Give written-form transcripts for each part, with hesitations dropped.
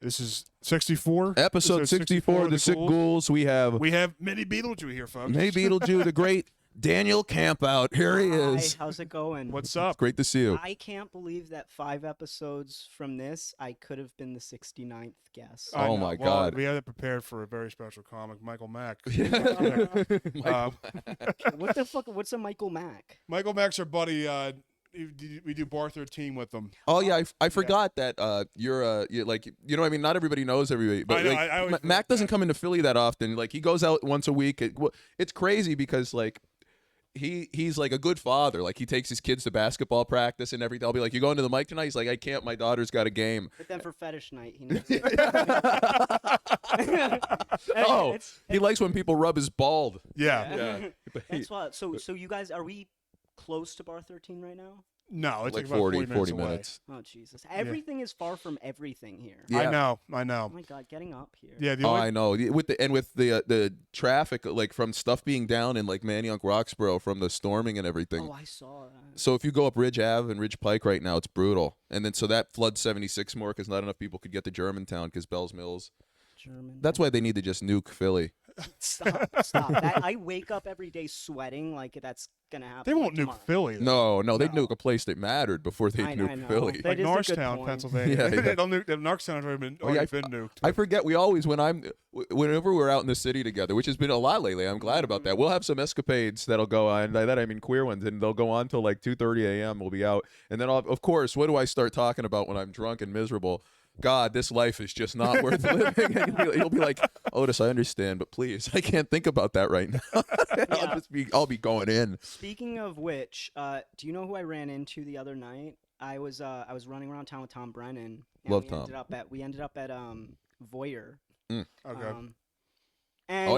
This is 64? Episode 64 of the Sick Ghouls. We have Mini Beetlejuice here, folks. May Beetlejuice, the great Daniel Campout. Here he is. Hi, how's it going? What's up? It's great to see you. I can't believe that 5 episodes from this, I could have been the 69th guest. Oh, my God. We had it prepared for a very special comic, Michael Mack. What the fuck? What's a Michael Mack? Michael Mack's our buddy. We do Bar 13 with them. Oh yeah, I forgot that you're like, you know what I mean, not everybody knows everybody, but I know, like, I always Mac doesn't come into Philly that often. Like he goes out once a week. It's crazy because like he's like a good father. Like he takes his kids to basketball practice and everything. I'll be like, you going to the mic tonight? He's like, I can't. My daughter's got a game. But then for fetish night, he knows. Oh, he likes when people rub his bald. Yeah. That's what. So you guys, are we close to Bar 13 right now? No, it's like about 40 40 minutes. Oh Jesus! Everything is far from everything here. Yeah. I know. Oh my God, getting up here. Yeah. I know. With the traffic, like from stuff being down in like Manayunk, Roxborough from the storming and everything. Oh, I saw that. So if you go up Ridge Ave and Ridge Pike right now, it's brutal. And then so that floods 76 more because not enough people could get to Germantown because Bells Mills. That's why they need to just nuke Philly. Stop. I wake up every day sweating like that's going to happen. They won't nuke tomorrow. Philly. Though. No, they'd nuke a place that mattered before they I nuke know. Philly. That Like is a good Norristown, point. Pennsylvania. Yeah. They'll nuke. Norristown's already been nuked. I forget. We always, whenever we're out in the city together, which has been a lot lately, I'm glad about that. We'll have some escapades that'll go on. By that I mean queer ones, and they'll go on till like 2:30 a.m. We'll be out, and then of course, what do I start talking about when I'm drunk and miserable? God, this life is just not worth living. And you'll be like, Otis, I understand, but please, I can't think about that right now. I'll be going in. Speaking of which, do you know who I ran into the other night? I was running around town with Tom Brennan. And Love Tom. We ended up at Voyeur. Okay. And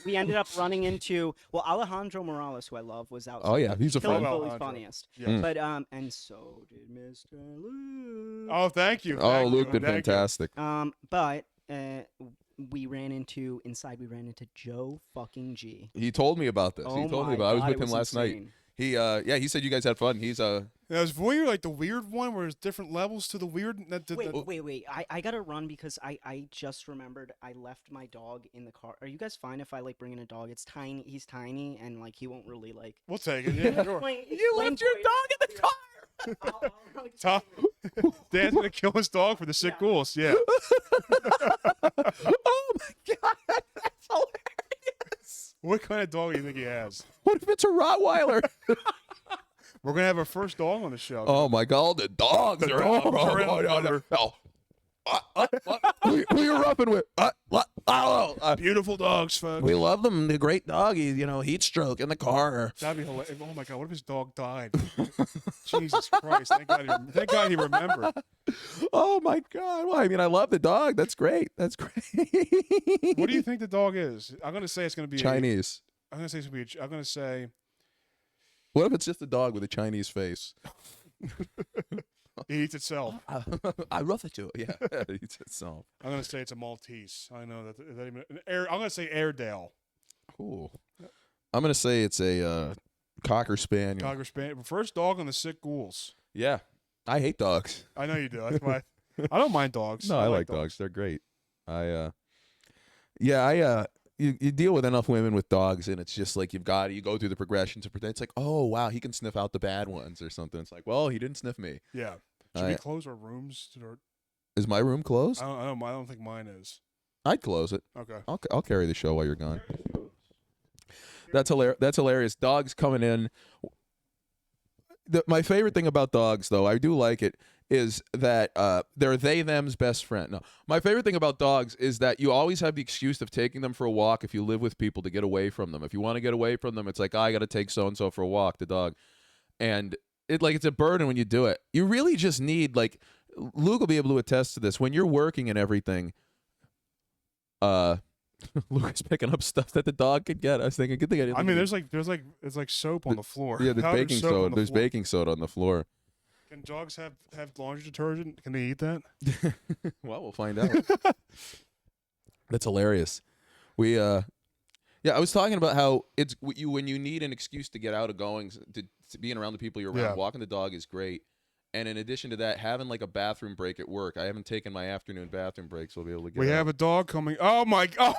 we ended up running into Alejandro Morales, who I love, was out. Oh yeah, he's a Philly fun. Philly's funniest. Yeah. But and so did Mr. Luke. Oh, thank you. Oh, Thank Luke you. did Thank you. fantastic. But we ran into Joe fucking G. He told me about this. Oh He told me my about. I was God, with it him was last night. insane. He said you guys had fun. He's Now, is Voyeur like the weird one where there's different levels to the weird? Wait. I gotta run because I just remembered I left my dog in the car. Are you guys fine if I like bring in a dog? It's tiny. He's tiny and like he won't really like. We'll take it. Yeah, sure. you left your dog in the car. Tom, Dan's gonna kill his dog for the sick ghouls. Yeah. Oh my God, that's hilarious. What kind of dog do you think he has? What if it's a Rottweiler? We're gonna have our first dog on the show. Oh my God, all the dogs are Who you roughing with? Beautiful dogs, folks. We love them. The great dog. Heat stroke in the car. That'd be hilarious. Oh my God, what if his dog died? Jesus Christ! Thank God he remembered. Oh my God. Well, I mean, I love the dog. That's great. That's great. What do you think the dog is? I'm gonna say it's gonna be Chinese. I'm gonna say it's gonna be. I'm gonna say. What if it's just a dog with a Chinese face? It eats itself. I rough it you. Yeah, it eats itself. I'm gonna say it's a Maltese. I know that. I'm gonna say Airedale. Cool. I'm gonna say it's a Cocker Spaniel. Cocker Spaniel. First dog on the sick ghouls. Yeah, I hate dogs. I know you do. That's why. I don't mind dogs. No, I like dogs. They're great. You deal with enough women with dogs, and it's just like you go through the progressions of pretend. It's like, oh wow, he can sniff out the bad ones or something. It's like, well, he didn't sniff me. Yeah. Should we close our rooms? Is my room closed? I don't think mine is. I'd close it. Okay. I'll carry the show while you're gone. That's hilarious. That's hilarious. Dogs coming in. My favorite thing about dogs, though, I do like it, is that they're them's best friend. No, my favorite thing about dogs is that you always have the excuse of taking them for a walk if you live with people to get away from them. If you want to get away from them, it's like, I got to take so and so for a walk, the dog, and it's a burden when you do it. You really just need, like, Luke will be able to attest to this. When you're working and everything, Luke is picking up stuff that the dog could get. I was thinking, good thing I didn't. I mean, it's like soap on the floor. Yeah, there's Powdered baking soap on soda. the There's floor. baking soda on the floor. Can dogs have laundry detergent? Can they eat that? Well, we'll find out. That's hilarious. I was talking about how it's when you need an excuse to get out of going, to being around the people you're around. Yeah. Walking the dog is great, And in addition to that, having like a bathroom break at work. I haven't taken my afternoon bathroom break, so I'll be able to get We out. have a dog coming. Oh my god!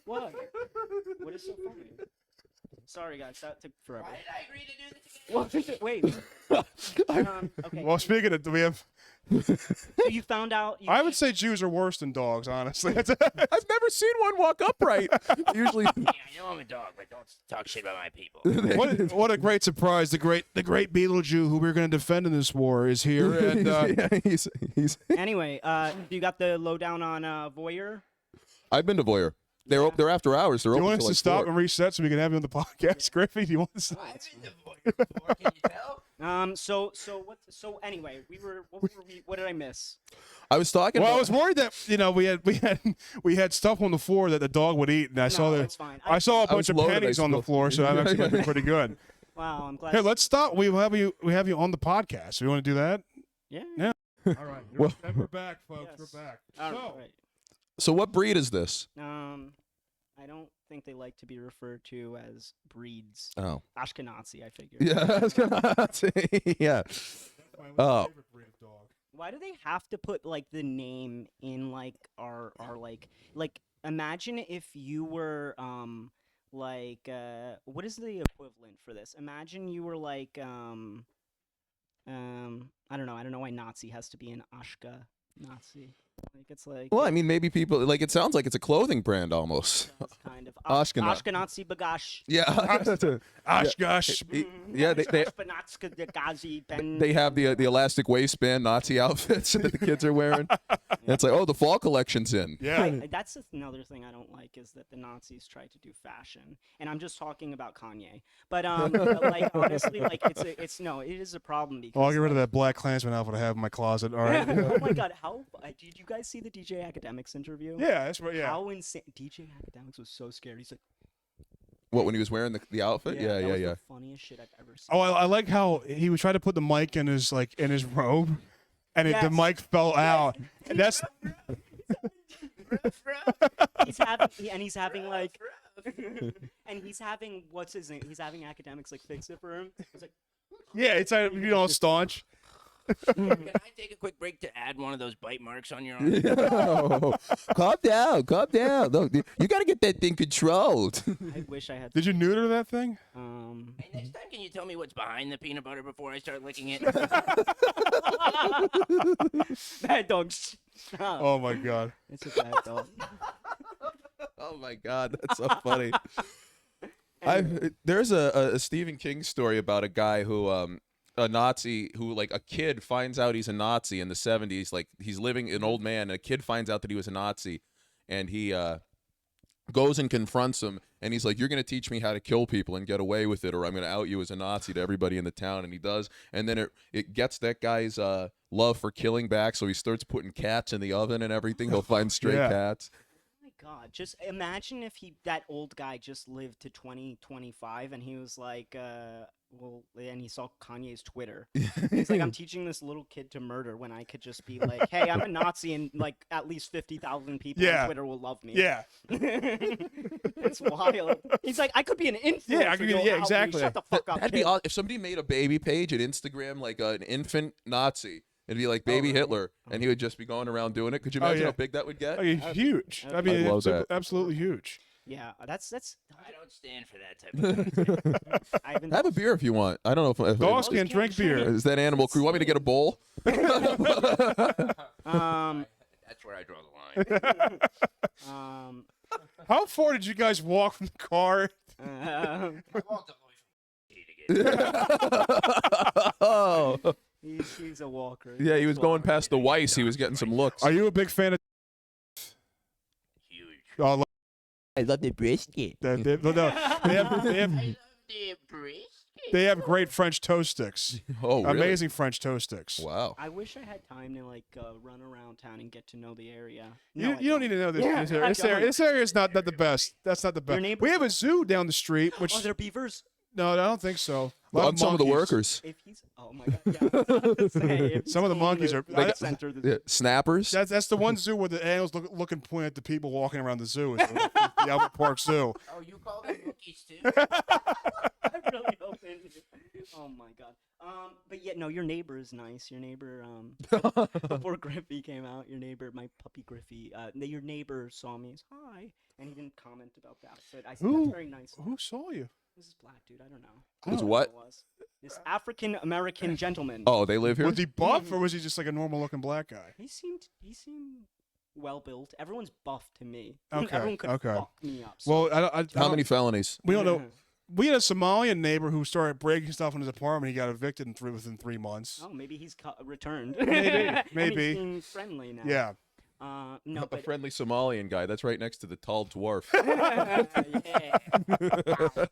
What? What is so funny? Sorry, guys, that took forever. Why did I agree to do this again? What? Wait. Okay. Well, speaking of, do we have? So you found out. I would say Jews are worse than dogs, honestly. I've never seen one walk upright. Usually, Yeah, I know I'm a dog, but don't talk shit about my people. what a great surprise! The great Beetlejuice, who we're going to defend in this war, is here. And yeah, he's. Anyway, you got the lowdown on Voyeur? I've been to Voyeur. They're after hours. They're do you open want us till to like stop 4. and reset so we can have you on the podcast, Griffey? Do you want us? I've been to Voyeur before, can you tell? So anyway, what did I miss? I was talking. Well, I about, was worried that we had stuff on the floor that the dog would eat, and I saw it's fine. I saw a I bunch was of loaded, I pennies on the spilled. floor, so I'm actually looking pretty good. Wow, I'm glad. Here, let's stop. We have you on the podcast. We want to do that? Yeah. Yeah. All right. Well- We're back, folks. Yes. We're back. All So, right. So what breed is this? I don't think they like to be referred to as breeds. Oh. Ashkenazi, I figure. Yeah, I was gonna say, yeah. that's my Oh. favorite breed of dog. Why do they have to put like the name in like our like imagine if you were what is the equivalent for this? Imagine you were like I don't know why Nazi has to be an Ashka Nazi. Like it's like Well, I mean, maybe people like it sounds like it's a clothing brand almost. it's kind of Ashkenaz. Ashkenazi bagash. Yeah. Oshkosh. Yeah, they have the elastic waistband Nazi outfits that the kids are wearing. And it's like, oh, the fall collection's in. Yeah. That's another thing I don't like is that the Nazis tried to do fashion, and I'm just talking about Kanye. But like honestly, like it is a problem because. Oh, I'll get rid of that Black Klansman outfit I have in my closet. All right. Oh my God! How did you guys see the DJ Academics interview? Yeah, that's right. Yeah. How insane! DJ Academics was so scared. He's like, What, when he was wearing the outfit? that Yeah. was the funniest shit I've ever seen. Oh, I like how he would try to put the mic in his robe, and the Yes. mic fell out. And that's he's having like, and he's having what's his name? He's having Academics like fix it for him. He's like, yeah. It's staunch. Can I take a quick break to add one of those bite marks on your arm? Oh, calm down. Look, you got to get that thing controlled. I wish I had. Did you neuter that thing? Hey, next time, can you tell me what's behind the peanut butter before I start licking it? Bad dog. Stop. Oh my God. It's a bad dog. Oh my God, that's so funny. There's a Stephen King story about a guy who a Nazi who like a kid finds out he's a Nazi in the 70s. Like he's living an old man, and a kid finds out that he was a Nazi, and he goes and confronts him, and he's like, "You're gonna teach me how to kill people and get away with it, or I'm gonna out you as a Nazi to everybody in the town." And he does, and then it gets that guy's love for killing back, so he starts putting cats in the oven and everything. He'll find stray Yeah. cats. Oh my God, just imagine if that old guy just lived to 2025 and he was like, and he saw Kanye's Twitter. He's like, I'm teaching this little kid to murder when I could just be like, hey, I'm a Nazi and like at least 50,000 people Yeah. on Twitter will love me. Yeah. It's wild. He's like, I could be an influencer. Yeah, I could be- you'll yeah, help me. exactly. Shut the fuck up, That'd be kid." awesome. If somebody made a baby page at Instagram, like an infant Nazi, it'd be like baby really? Hitler, and he would just be going around doing it. Could you Oh, imagine yeah. how big that would get? Oh, yeah, huge. I mean, I'd love it's that. absolutely huge. Yeah, that's. I don't stand for that type of thing. I've been. Have a beer if you want. I don't know if Dogs can't can't drink drink. beer. is that animal crew. Want me to get a bowl? That's where I draw the line. How far did you guys walk from the car? I walked all the way from to get here. Oh, He's a walker. yeah. He was going past the Weiss. He was getting some looks. Are you a big fan of? Huge. Oh, I love the brisket. they have I love the brisket. they have great French toast sticks. Oh, really? Amazing French toast sticks. Wow. I wish I had time to like run around town and get to know the area. You don't need to know this. Yeah, This area. I This don't. area is not the best. That's not the Your best. neighbors- We have a zoo down the street, which Oh, they're beavers. No, I don't think so. A lot Well, of some of the monkeys. workers. If he's, oh my god, yeah, I was about to say, if Some of the he's going monkeys to are- the I- center of the Yeah, snappers. That's the one zoo where the animals look and point at the people walking around the zoo. It's the Albert Park Zoo. Oh, you call them cookies too? I really hope they do. Oh my god. But yeah, no, your neighbor is nice. Your neighbor, before Griffey came out, your neighbor, my puppy Griffey, your neighbor saw me. He's hi, and he didn't comment about that. So I said Who? that's very nice. Who saw you? This is black dude. I don't know. Was I don't know what? who it was. This African American gentleman. Oh, they live here. Was he buff or was he just like a normal looking black guy? He seemed well built. Everyone's buff to me. Okay, Everyone could okay. fuck me up. So. Well, I How don't- many felonies? We don't know. We had a Somalian neighbor who started breaking stuff in his apartment. He got evicted within 3 months. Oh, maybe he's returned. Maybe, And maybe. he's being friendly now. Yeah. No, A but friendly Somalian guy. That's right next to the tall dwarf. yeah.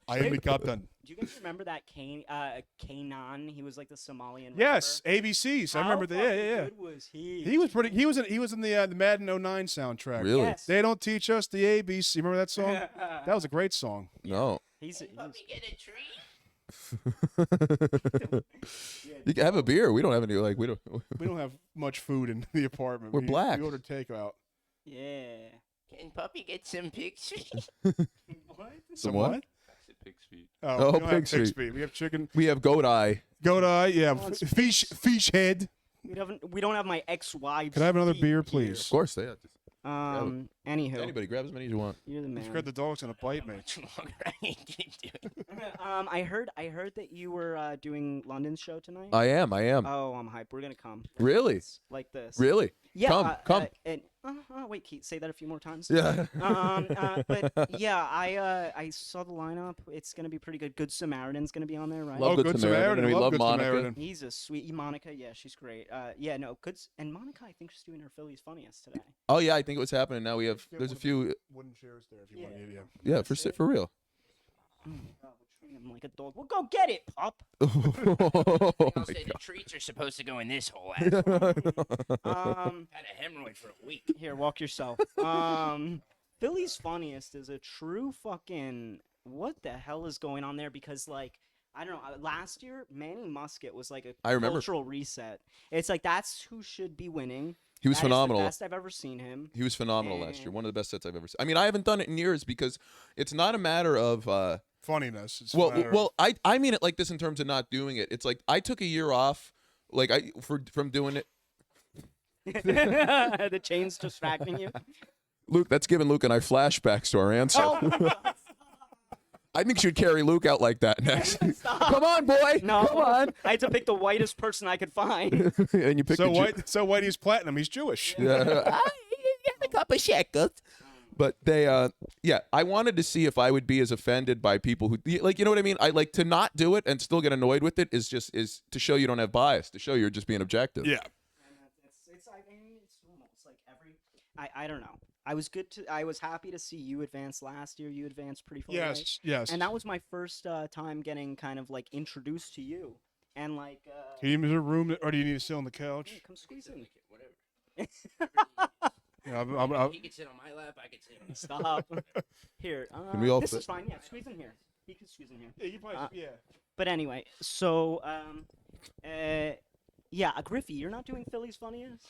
I am the captain. Do you guys remember that Kanan? He was like the Somalian. Yes, rapper. ABCs. I How remember that. Yeah, fucking yeah, yeah. good was he? He was pretty. He was in the Madden 09 soundtrack. Really? Yes. They don't teach us the ABC. Remember that song? That was a great song. No. He's Puppy get a treat? You can have a beer. We don't have any. Like we don't. We don't have much food in the apartment. We're black. We ordered takeout. yeah. Can Puppy get some pig's feet? What? Some what? Pig's feet. Oh, Oh, we don't have pig's pig's feet. feet. We have chicken. We have goat eye. Goat eye. Yeah. Oh, it's Fish head. We don't have my ex-wife's. Could I have another feet beer, here. please? Of course, they have. Anywho, Anybody grab as many as you want. you're the I'm man. scared the dog's gonna bite me. Keep doing I heard that you were doing London's show tonight. I am. Oh, I'm hyped. We're gonna come. Really? It's like this. Really? Yeah. Come. And wait, Keith, say that a few more times. Yeah. But yeah, I saw the lineup. It's gonna be pretty good. Good Samaritan's gonna be on there, right? Love Oh, Good Good Samaritan. Samaritan. We Love love Good Monica. Samaritan. He's a sweet Monica. Yeah, she's great. Yeah, no, and Monica, I think she's doing her Philly's funniest today. Oh yeah, I think it was happening. Now we have. There's a few. Wooden chairs there if you Yeah. want. Yeah. Yeah, for real. Oh, we're treating him like a dog. Well, go get it, pup. Oh I'll my say the God. treats are supposed to go in this hole. Asshole. Um, Had a hemorrhoid for a week. here, walk yourself. Philly's funniest is a true fucking. What the hell is going on there? Because like. I don't know. Last year, Manny Muscat was like a I remember. cultural reset. It's like that's who should be winning. He was That is phenomenal. the best I've ever seen him. He was phenomenal last year. And- One of the best sets I've ever seen. I mean, I haven't done it in years because it's not a matter of. Funniness. It's a Well, matter of- well, I mean it like this in terms of not doing it. It's like I took a year off, like from doing it. The chain's distracting you. Luke, that's giving Luke and I flashbacks to our answer. Oh my God. I think you should carry Luke out like that next. Stop. Come on, boy. No, Come on. I had to pick the whitest person I could find. And you pick so a Jew- white. So white. He's platinum. He's Jewish. Yeah. A couple shekels. But they, yeah, I wanted to see if I would be as offended by people who, like, you know what I mean? I like to not do it and still get annoyed with it is to show you don't have bias, to show you're just being objective. Yeah. It's I mean, it's normal. It's like I don't know. I was happy to see you advance last year. You advanced pretty far. Right? Yes. Yes. And that was my first time getting kind of like introduced to you. And like Can you use a room, or do you need to sit on the couch? come squeeze in. Whatever. Yeah, I'm, He can sit on my lap. I can sit on his. Stop. Here. Can we all this fit? is fine. Yeah, squeeze in here. He can squeeze in here. yeah, you probably, yeah. But anyway, so yeah, Griffey, you're not doing Philly's funniest.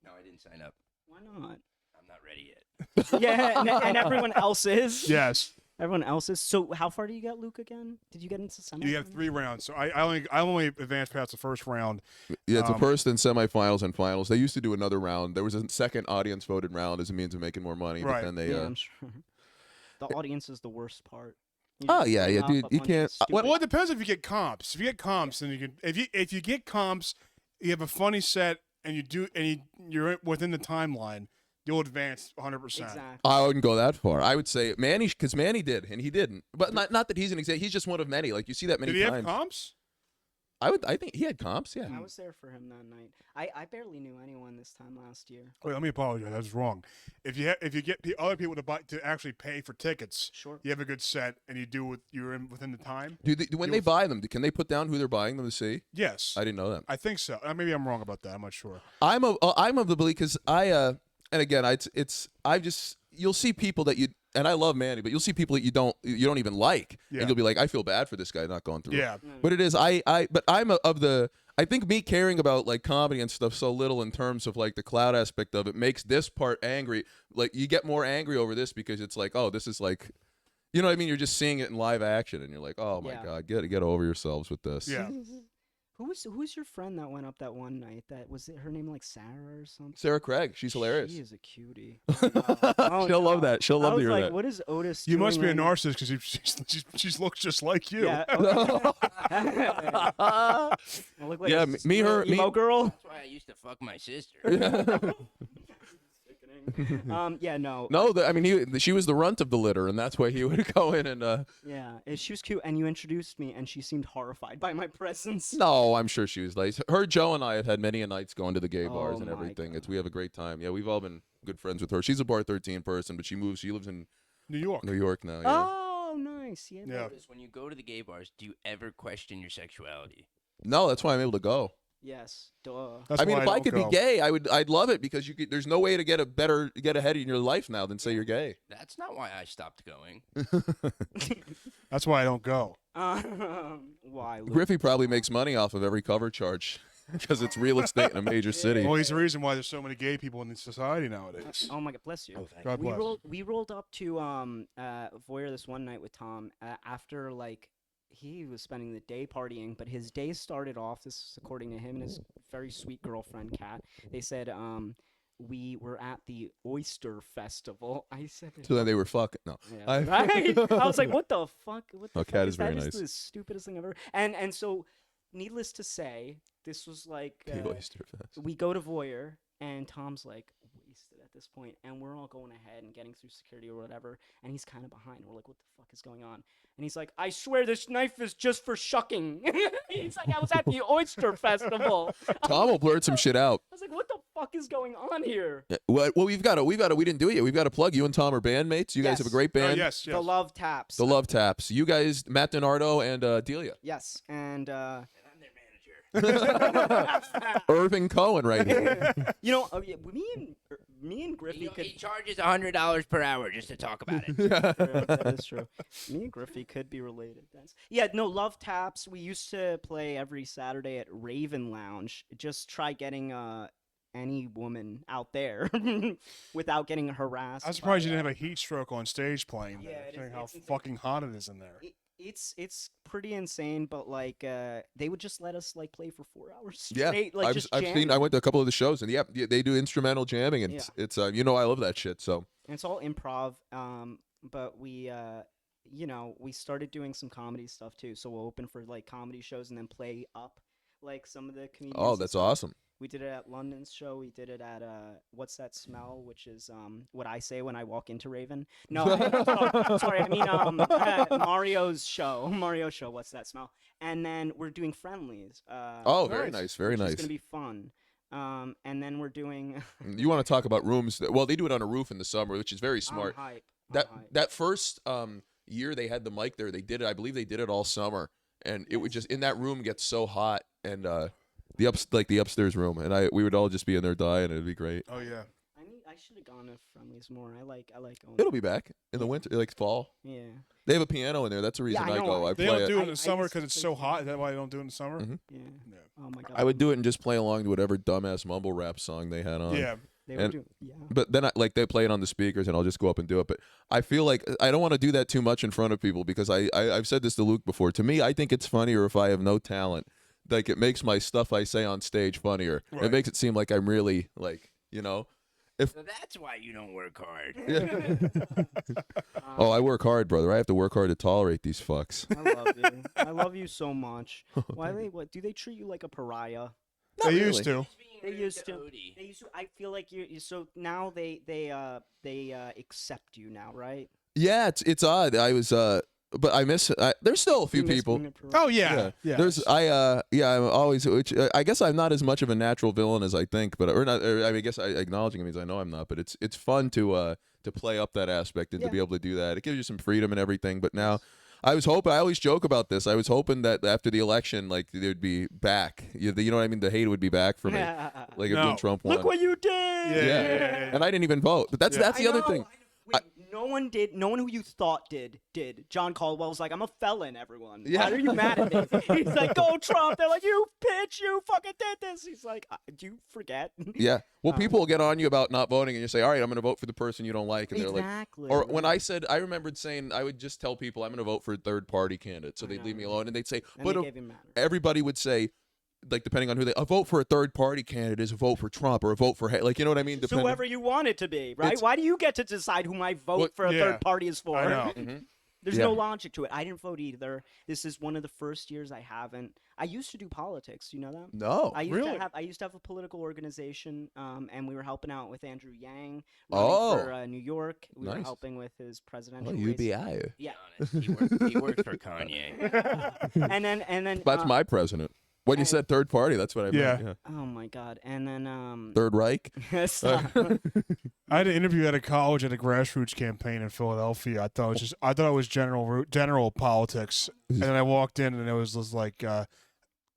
No, I didn't sign up. Why not? I'm not ready yet. Yeah, and everyone else is. Yes. Everyone else is. So how far do you get, Luke? Again? Did you get into semifinals? You have 3 rounds. So I only advanced past the first round. Yeah, it's the Um, first and semifinals and finals. They used to do another round. There was a second audience voted round as a means of making more money, Right. but then they, Yeah, I'm sure. The audience is the worst part. You Oh, just yeah, put yeah, up dude, a you bunch of can't- what- stupid- Well, it depends if you get comps. If you get comps, then you can. If you get comps, you have a funny set, and you're within the timeline. You'll advance 100%. Exactly. I wouldn't go that far. I would say Manny, because Manny did, and he didn't. But not that he's an example. He's just one of many. Like you see that many Did he times. have comps? I think he had comps. Yeah. I was there for him that night. I barely knew anyone this time last year. Wait, let me apologize. That was wrong. If you get the other people to actually pay for tickets, Sure. you have a good set, and you're within the time. When they buy them, can they put down who they're buying them to see? Yes, I didn't know that. I think so. Maybe I'm wrong about that. I'm not sure. I'm of the belief because and again, I've just you'll see people that and I love Manny, but you'll see people that you don't even like, Yeah. and you'll be like, I feel bad for this guy not going through it. Yeah. But it is but I'm I think me caring about like comedy and stuff so little in terms of like the cloud aspect of it makes this part angry. Like you get more angry over this because it's like, oh, this is like, you know what I mean? You're just seeing it in live action, and you're like, oh my Yeah. God, get over yourselves with this. Yeah. Who's your friend that went up that one night? That was it. Her name like Sarah or something. Sarah Craig, she's hilarious. She is a cutie. Oh, She'll love no. that. She'll I love to was hear like, that. what is Otis? You must be a doing right narcissist because she looks just like you. Yeah. Okay. I look like Yeah, a me, her, me. emo girl. That's why I used to fuck my sister. Yeah, no. No, I mean, she was the runt of the litter, and that's why he would go in and. Yeah, she was cute, and you introduced me, and she seemed horrified by my presence. No, I'm sure she was nice. Her, Joe, and I have had many a nights going to the gay bars Oh and my everything. God. We have a great time. Yeah, we've all been good friends with her. She's a Bar 13 person, but she lives in New York. New York now. Yeah. Oh, nice. Yeah. Yeah. Notice when you go to the gay bars, do you ever question your sexuality? No, that's why I'm able to go. Yes. Duh. That's I mean, why if I don't could go. be gay, I'd love it because there's no way to get ahead in your life now than say you're gay. That's not why I stopped going. That's why I don't go. Why? Luke? Griffey probably makes money off of every cover charge because it's real estate in a major city. Well, he's the reason why there's so many gay people in society nowadays. Oh my God, bless you. God bless. We rolled up to Voyeur this one night with Tom after like he was spending the day partying, but his day started off. This is according to him and his very sweet girlfriend Kat. They said we were at the Oyster Festival. I said So then they were fucking. No. yeah, right? I was like, what the fuck? What the Oh, fuck Kat is that? very Is nice. the stupidest thing ever. And so, needless to say, this was like The Oyster Fest. we go to Voyeur, and Tom's like wasted at this point, and we're all going ahead and getting through security or whatever, and he's kind of behind. We're like, what the fuck is going on? And he's like, I swear this knife is just for shucking. He's like, I was at the Oyster Festival. Tom will blurt some shit out. I was like, what the fuck is going on here? Yeah, well, we didn't do it yet. We've got to plug. You and Tom are bandmates. You guys have a Yes. great Oh, band. yes, yes. The Love Taps. The Love Taps. You guys, Matt DiNardo and Delia. Yes, and And I'm their manager. Irving Cohen right here. you know, yeah, me and Griffey could. He charges $100 per hour just to talk about it. That is true. Me and Griffey could be related. Yeah, no, Love Taps. We used to play every Saturday at Raven Lounge. Just try getting any woman out there without getting harassed. I'm surprised you didn't have a heat stroke on stage playing Yeah, there. it is- Considering how it's insane. fucking hot it is in there. It's pretty insane, but like they would just let us like play for 4 hours Yeah, straight. Like just I've jam. seen. I went to a couple of the shows, and yeah, they do instrumental jamming, and Yeah. it's I love that shit. So And it's all improv. But we we started doing some comedy stuff too. So we'll open for like comedy shows and then play up like some of the comedians. oh, and that's stuff. awesome. We did it at London's show. We did it at What's That Smell, which is what I say when I walk into Raven. No, sorry, I mean Mario's show. What's That Smell? And then we're doing friendlies. Oh, very nice, very which nice. It's gonna be fun. And then we're doing. You want to talk about rooms? Well, they do it on a roof in the summer, which is very smart. I'm hype. That first year they had the mic there, they did it. I believe they did it all summer, and it would just in that room get so hot, and the upstairs room, and we would all just be in there dying. It'd be great. Oh yeah. I should have gone to friendlies more. I like going. It'll be back in the winter, like fall. Yeah. They have a piano in there. That's the reason I I know. go. I They play don't it. do it I- in I the summer used to because it's play so some- hot. Is that why they don't do it in the summer? Mhm. Yeah. Yeah. Oh my god. I would do it and just play along to whatever dumbass mumble rap song they had on. Yeah. They were and- doing. Yeah. But then they play it on the speakers, and I'll just go up and do it. But I feel like I don't want to do that too much in front of people because I've said this to Luke before. To me, I think it's funnier if I have no talent. Like it makes my stuff I say on stage funnier. Right. It makes it seem like I'm really So that's why you don't work hard. Oh, I work hard, brother. I have to work hard to tolerate these fucks. I love you. I love you so much. Why what do they treat you like a pariah? They really. used to. They used to. They used to. I feel like you. So now they accept you now, right? Yeah, it's odd. I was but I miss. There's still a few You miss people. being a pariah? Oh yeah. Yeah. There's I'm always which I guess I'm not as much of a natural villain as I think, but I guess acknowledging it means I know I'm not, but it's fun to play up that aspect and to Yeah. be able to do that. It gives you some freedom and everything. But now I always joke about this. I was hoping that after the election, like they'd be back. You know what I mean? The hate would be back for me. Like if No. when Trump won. Look what you did. Yeah. And I didn't even vote. But that's Yeah. the other thing. Wait, No one did. No one who you thought did. John Caldwell's like, I'm a felon, everyone. Yeah. Why are you mad at me? He's like, go Trump. They're like, you bitch, you fucking did this. He's like, do you forget? Yeah. Well, people will get on you about not voting, and you say, all right, I'm going to vote for the person you don't like. And they're Exactly. like, or when I remembered saying, I would just tell people I'm going to vote for a third-party candidate, so they'd leave me alone. And they'd say, And but they gave him matter. everybody would say, like, depending on who a vote for a third-party candidate is a vote for Trump or a vote for, like, you know what I mean? It's whoever you want it to be, right? Why do you get to decide who my vote for a third party is for? I know. There's no logic to it. I didn't vote either. This is one of the first years I haven't. I used to do politics. You know that? No. I used really? to have. I used to have a political organization, and we were helping out with Andrew Yang Oh. for New York. We were Nice. helping with his presidential Oh, race. UBI. Yeah, He worked for Kanye. and then That's my president. When you and- said third party, that's what I meant. Yeah. Oh my God! And then Third Reich. stop. I had an interview at a college at a grassroots campaign in Philadelphia. I thought it was general politics, and then I walked in and it was just like,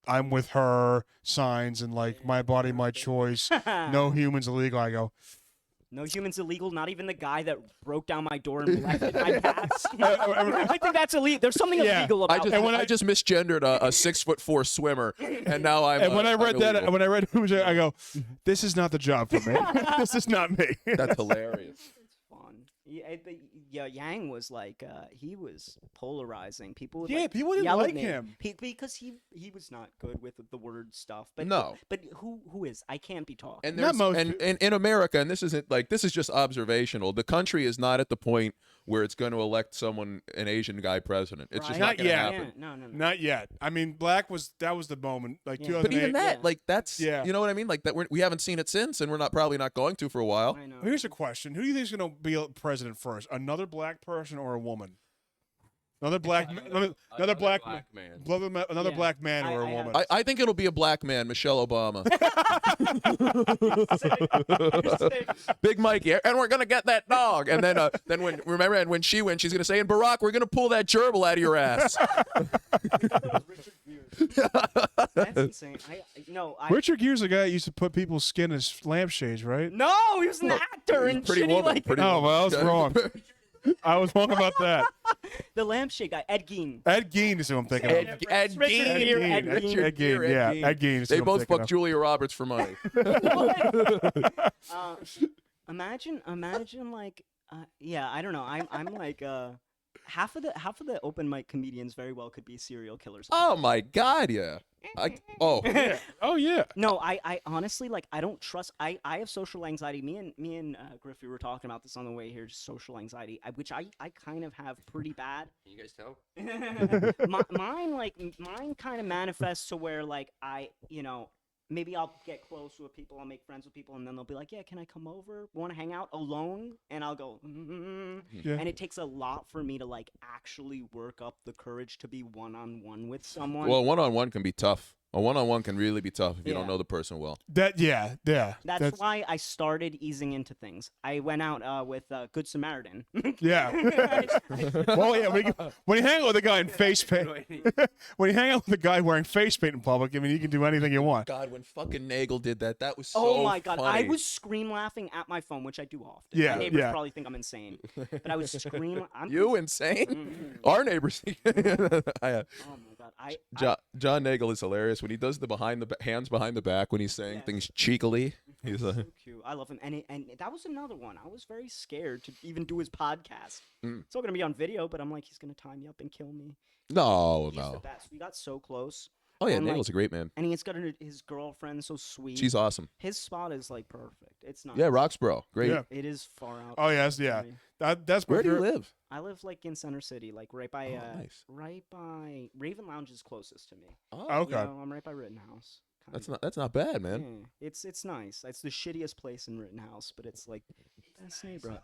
"I'm with her" signs and like "my body, my choice." No humans illegal. I go. No humans illegal. Not even the guy that broke down my door and blasted my cats. I think that's illegal. There's something Yeah. illegal about that. I just misgendered a 6'4" swimmer, and now I'm. And when I read that, illegal. when I read who's there, I go, "This is not the job for me. This is not me." That's hilarious. Fun. Yeah, Yang was like, he was polarizing. People would Yeah, like, people didn't yell at like me. him. Because he was not good with the word stuff. But No. But who is? I can't be talking. And Not there's most and in America, and this isn't like this is just observational. The country is not at the point where it's going to elect an Asian guy president. It's just Right? not going to yet. happen. Yeah, no. Not yet. I mean, that was the moment, like Yeah. 2008. But even that, Yeah. like that's, Yeah. you know what I mean? Like that, we haven't seen it since, and we're probably not going to for a while. I know. Here's a question: who do you think is going to be president first? Another black person or a woman? Another black, another black man. another Yeah. black man or a I woman? have- I think it'll be a black man, Michelle Obama. Big Mikey, and we're gonna get that dog. And then when she wins, she's gonna say, "And Barack, we're gonna pull that gerbil out of your ass." That's insane. Richard Gere's the guy that used to put people's skin as lampshades, right? No, he was an actor and Pretty shitty, woman. like Pretty Oh, woman. well, I was wrong. I was wrong about that. the lampshade guy, Ed Gein. Ed Gein is who I'm thinking of. Ed Richard Gein. Gere, Ed Ed Gein. Gein, yeah, Ed Gein is They who I'm both thinking fucked of. Julia Roberts for money. Imagine like, yeah, I don't know. I'm like, half of the open mic comedians very well could be serial killers. Oh my God, yeah. Oh, Oh yeah. No, I honestly like I don't trust. I have social anxiety. Me and Griffey were talking about this on the way here. Just social anxiety, which I kind of have pretty bad. Can you guys tell? Mine kind of manifests to where like maybe I'll get close with people, I'll make friends with people, and then they'll be like, yeah, can I come over? Want to hang out alone? And I'll go, Yeah. And it takes a lot for me to like actually work up the courage to be one-on-one with someone. well, one-on-one can be tough. A one-on-one can really be tough if you don't Yeah. know the person well. Yeah. That's why I started easing into things. I went out with Good Samaritan. Yeah. Well, yeah. When you hang out with a guy in face paint, when you hang out with a guy wearing face paint in public, I mean, you can do anything you want. God, when fucking Nagel did that, that was so Oh my God! funny. I was scream laughing at my phone, which I do often. Yeah, my neighbors yeah. probably think I'm insane, but I was screaming. You insane? Our neighbors. Oh my God! John Nagel is hilarious when he does the hands behind the back when he's saying Yeah. things cheekily. He's So cute. I love him, and that was another one. I was very scared to even do his podcast. It's all gonna be on video, but I'm like, he's gonna tie me up and kill me. no. He's the best. We got so close. Oh yeah, And, like, Nagel's a great man. And he's got his girlfriend, so sweet. She's awesome. His spot is like perfect. It's not. Yeah, Roxborough, great. Yeah. It is far out. Oh yes, for yeah. me. That's Where my do you favorite- live? I live like in Center City, like right by nice. right by Raven Lounge is closest to me. Oh, Okay. You know, I'm right by Rittenhouse. that's not bad, man. Yeah, it's nice. It's the shittiest place in Rittenhouse, but it's like best neighborhood.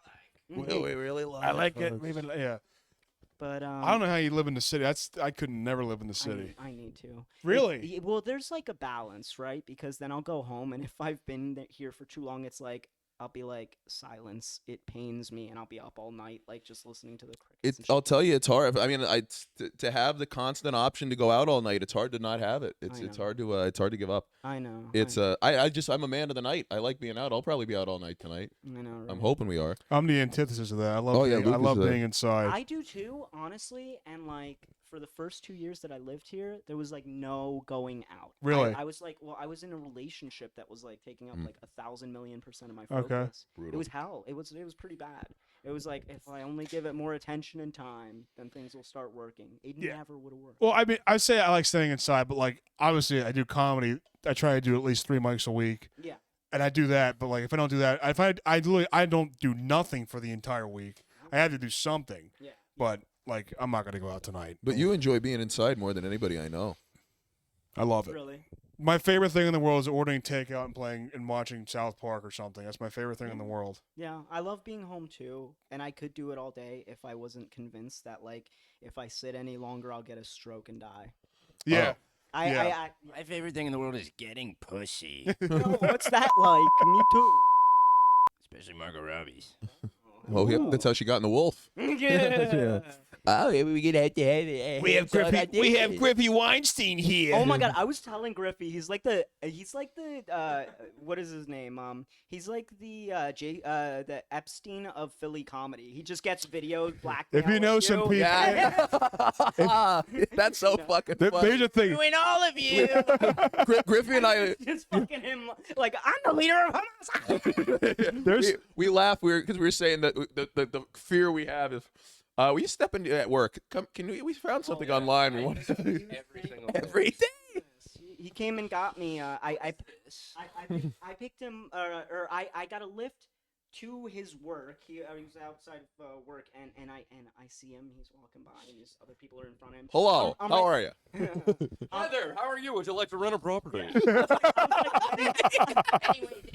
We really love. I like it. Maybe yeah. But I don't know how you live in the city. I could never live in the city. I need to. Really? Well, there's like a balance, right? Because then I'll go home, and if I've been here for too long, it's like I'll be like, silence. It pains me, and I'll be up all night, like just listening to the crickets. and I'll shit. tell you, it's hard. I mean, to have the constant option to go out all night, it's hard to not have it. It's know. hard to give up. I know. It's I'm a man of the night. I like being out. I'll probably be out all night tonight. I know. Right? I'm hoping we are. I'm the antithesis of that. I love. Oh, yeah, being, I Luke love is being inside. I do too, honestly. And like for the first 2 years that I lived here, there was like no going out. Really? I was like, well, I was in a relationship that was like taking up like 1,000,000,000% of my Okay. focus. It Brutal. was hell. It was pretty bad. It was like if I only give it more attention and time, then things will start working. It Yeah. never would have worked. Well, I mean, I say I like staying inside, but like obviously I do comedy. I try to do at least 3 mics a week, Yeah. and I do that. But like if I don't do that, if I don't do nothing for the entire week. I have to do something. Yeah. But like I'm not gonna go out tonight. But you enjoy being inside more than anybody I know. I love it. Really. My favorite thing in the world is ordering takeout and playing and watching South Park or something. That's my favorite thing in the world. Yeah, I love being home too, and I could do it all day if I wasn't convinced that like if I sit any longer, I'll get a stroke and die. Yeah. My favorite thing in the world is getting pussy, No, what's that like? Me too. especially Margot Robbie's. Well, yeah, that's how she got in The Wolf. Yeah. Oh, we're gonna have to have it. We have Griffey Weinstein here. Oh my god, I was telling Griffey, he's like the what is his name? He's like the Epstein of Philly comedy. He just gets videos If you know some people, Yeah. That's so fucking there's funny. a thing. Doing all of you. Griffey and I, just fucking him like I'm the leader of Hamas. There's we laugh because we were saying that the fear we have is, will you step into at work? We found something online. We want to Every single day. every day. He came and got me. I picked him, or I got a lift to his work. He was outside of work, and I see him. He's walking by, and these other people are in front of him. Hello, I'm how like- are you? Hi there. How are you? Would you like to rent a property?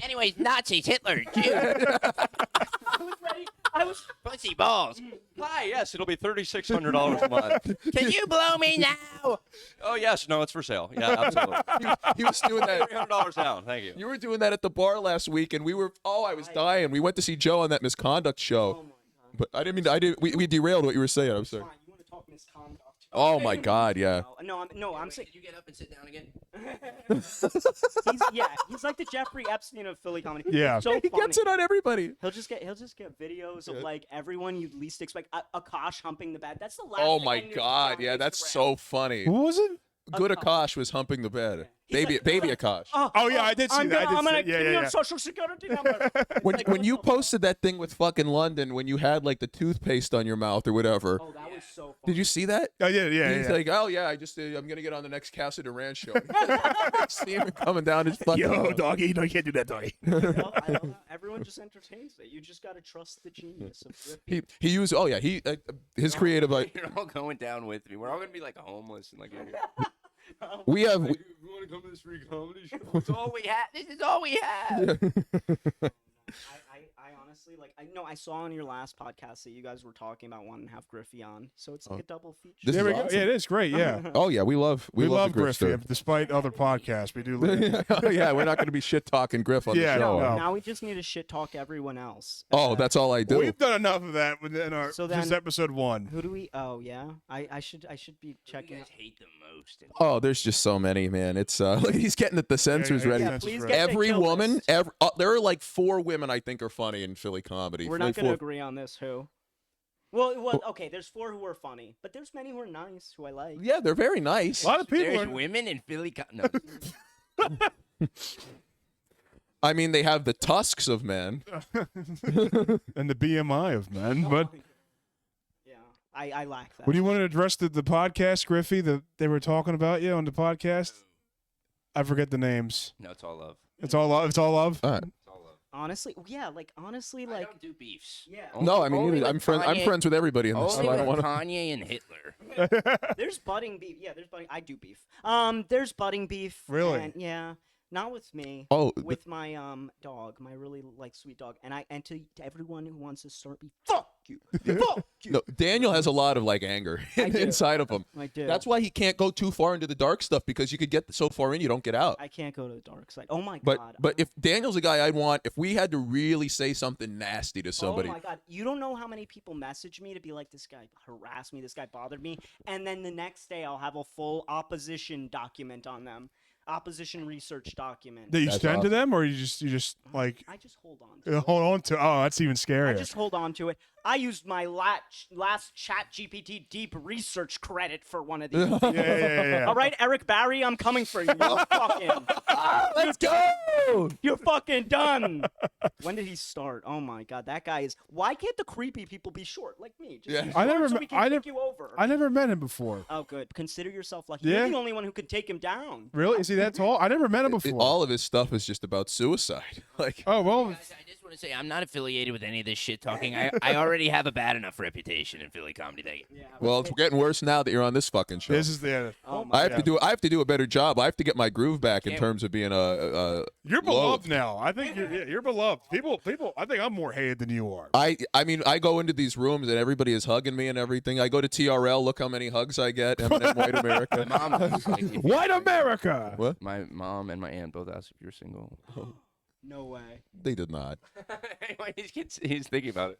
anyways, Nazis, Hitler, Jews, I was ready. I was. pussy balls. Hi. Yes, it'll be $3,600 a month. Can you blow me now? Oh yes. No, it's for sale. Yeah, absolutely. He was doing that. $300 down. Thank you. You were doing that at the bar last week, and we were. Oh, I was dying. We went to see Joe on that misconduct show. Oh my god. But I didn't mean. We derailed what you were saying. I'm sorry. Fine. You want to talk misconduct? Oh my God, yeah. I'm saying. Can you get up and sit down again? He's like the Jeffrey Epstein of Philly comedy. Yeah. It's so He funny. gets it on everybody. He'll just get videos of like everyone you'd least expect. Akash humping the bed. That's the last. Oh thing my I knew God, on yeah, that's Instagram. so funny. What was it? Good Akash was humping the bed. He's Baby like- Akash. Oh, yeah, I did see I'm that. Gonna, I'm I gonna did see, give you yeah. a social security number. When you posted that thing with fucking London, when you had like the toothpaste on your mouth or whatever, Oh, that was so funny. did you see that? Oh, yeah. He's like, oh yeah, I'm gonna get on the next Casa Duran show. See him coming down his fucking. Yo, doggy, no, you can't do that, doggy. I love that. Everyone just entertains it. You just gotta trust the genius of Griffey. He used. Oh yeah, his creative. You're all going down with me. We're all gonna be like homeless and like. We have. You want to come to this free comedy show? This is all we have. This is all we have. I honestly I saw on your last podcast that you guys were talking about wanting to have Griffey on, so it's like a double feature. This There is we go. awesome. Yeah, it is great. Yeah. Oh yeah, we love love the Griff Griffey. stuff. Despite other podcasts, we do. Love Yeah, we're not going to be shit talking Griff on Yeah, the show. no. Now we just need to shit talk everyone else. Oh, that's all I do. We've done enough of that within our. So this is then- episode 1. Who do we? Oh yeah, I should be You checking. guys hate the most. Oh, there's just so many, man. It's look, he's getting the censors yeah, ready. yeah. Yeah, please Every get the Every kill woman, list. there are like 4 women I think are funny in Philly comedy. We're Like not going to 4. agree on this. Who? Well, okay. There's 4 who are funny, but there's many who are nice who I like. Yeah, they're very nice. A lot of people There's are. women in Philly. No. I mean, they have the tusks of men. And the BMI of men. But Yeah, I lack that. when you want to address the podcast, Griffey, that they were talking about you on the podcast, I forget the names. No, it's all love. It's all love. It's all love. All right. It's all love. Honestly, yeah, honestly, I like don't do beefs. Yeah. No, I mean, Only I'm with friends. I'm Kanye- friends with everybody in this. Only So I don't with want to. Kanye and Hitler. there's budding beef. Yeah, there's budding. I do beef. There's budding beef. Really? And, yeah. Not with me. Oh, with my dog, my really like sweet dog, and to everyone who wants to start me, fuck you, fuck you. no, Daniel has a lot of like anger I do. inside of him. I do. That's why he can't go too far into the dark stuff because you could get so far in you don't get out. I can't go to the dark side. Oh my But god. if Daniel's a guy I'd want, if we had to really say something nasty to somebody, Oh my god, you don't know how many people message me to be like, this guy harassed me, this guy bothered me, and then the next day I'll have a full opposition document on them, opposition research document. That you That's send to awesome. them, or you just like I just hold on to it. hold on to? Oh, that's even I scarier. just hold on to it. I used my last Chat GPT deep research credit for one of these. yeah. All right, Eric Barry, I'm coming for you. You're fucking, let's go. you're fucking done. When did he start? Oh my god, that guy is. Why can't the creepy people be short like me? Just Yeah. be I short never so me- we can I kick never- you over. I never met him before. Oh, good. Consider yourself lucky. Yeah? You're the only one who could take him down. Really? Is he that tall? I never met him before. All of his stuff is just about suicide. Like, Oh well. Guys, I just want to say I'm not affiliated with any of this shit talking. I already have a bad enough reputation in Philly comedy. Thank you. Yeah. well, it's getting worse now that you're on this fucking show. This is the. Oh I have my to do. I have to do a better job. I have to get my groove back in Can't- terms of being You're loathed. beloved now. I think you're beloved. People. I think I'm more hated than you are. I mean, I go into these rooms and everybody is hugging me and everything. I go to TRL. Look how many hugs I get. Eminem, White America. Mom, was like, if you- White America. What? My mom and my aunt both asked if you're single. No way. They did not. He's thinking about it.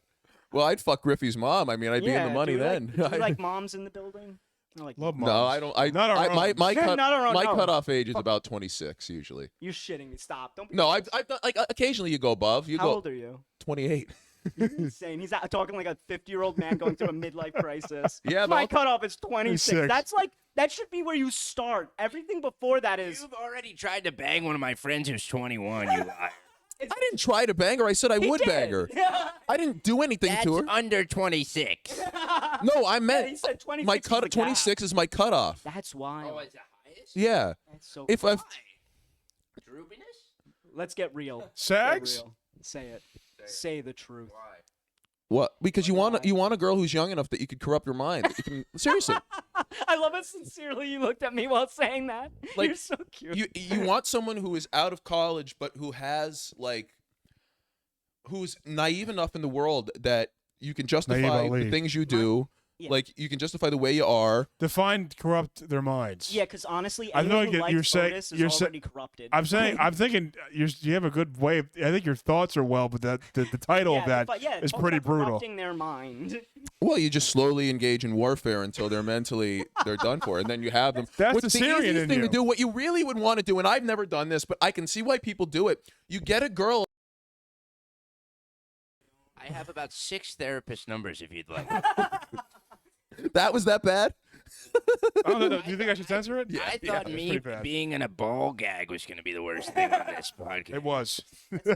Well, I'd fuck Griffey's mom. I mean, I'd be in the money do you then. Like, do you like moms in the building? Or like, Love moms. No, I don't. Not our own. My Yeah, not our own, my no. cutoff age is about 26 usually. You're shitting me. Stop. Don't be. No, I've done, like occasionally you go above. You How go old are you? 28. You're insane. He's talking like a 50-year-old man going through a midlife crisis. Yeah, My but cutoff is 26. 26. That's like that should be where you start. Everything before that is. You've already tried to bang one of my friends who's 21. You liar. I didn't try to bang her. I said I He would did. bang her. I didn't do anything That's to her. under 26. No, I He meant said 26. my is the cut. cap. 26 is my cutoff. That's wild. Oh, it's the highest? Yeah. That's so. If I've Droopiness? Let's get real. Get Sags? real. Say it. Say the truth. Why? what? Because you want a girl who's young enough that you could corrupt her mind. That you can seriously. I love how sincerely you looked at me while saying that. Like, You're so cute. You want someone who is out of college but who has like who's naive enough in the world that you can justify Naive the Ali. things you do. Yeah. Like you can justify the way you are. Define corrupt their minds. Yeah, because honestly, I feel anyone like who you're likes saying- Otis is you're sa- already corrupted. I'm saying. I'm thinking. You have a good way. I think your thoughts are well, but the title of that is talk pretty about brutal. corrupting their mind. Well, you just slowly engage in warfare until they're done for, and then you have them. That's What's the Syrian easiest in thing you. to do. What you really would want to do, and I've never done this, but I can see why people do it. You get a girl. I have about 6 therapist numbers if you'd like. That was that bad? Oh, no. Do you think I should censor it? I Yeah, thought it's me pretty bad. being in a ball gag was going to be the worst thing on this podcast. It was. Otis,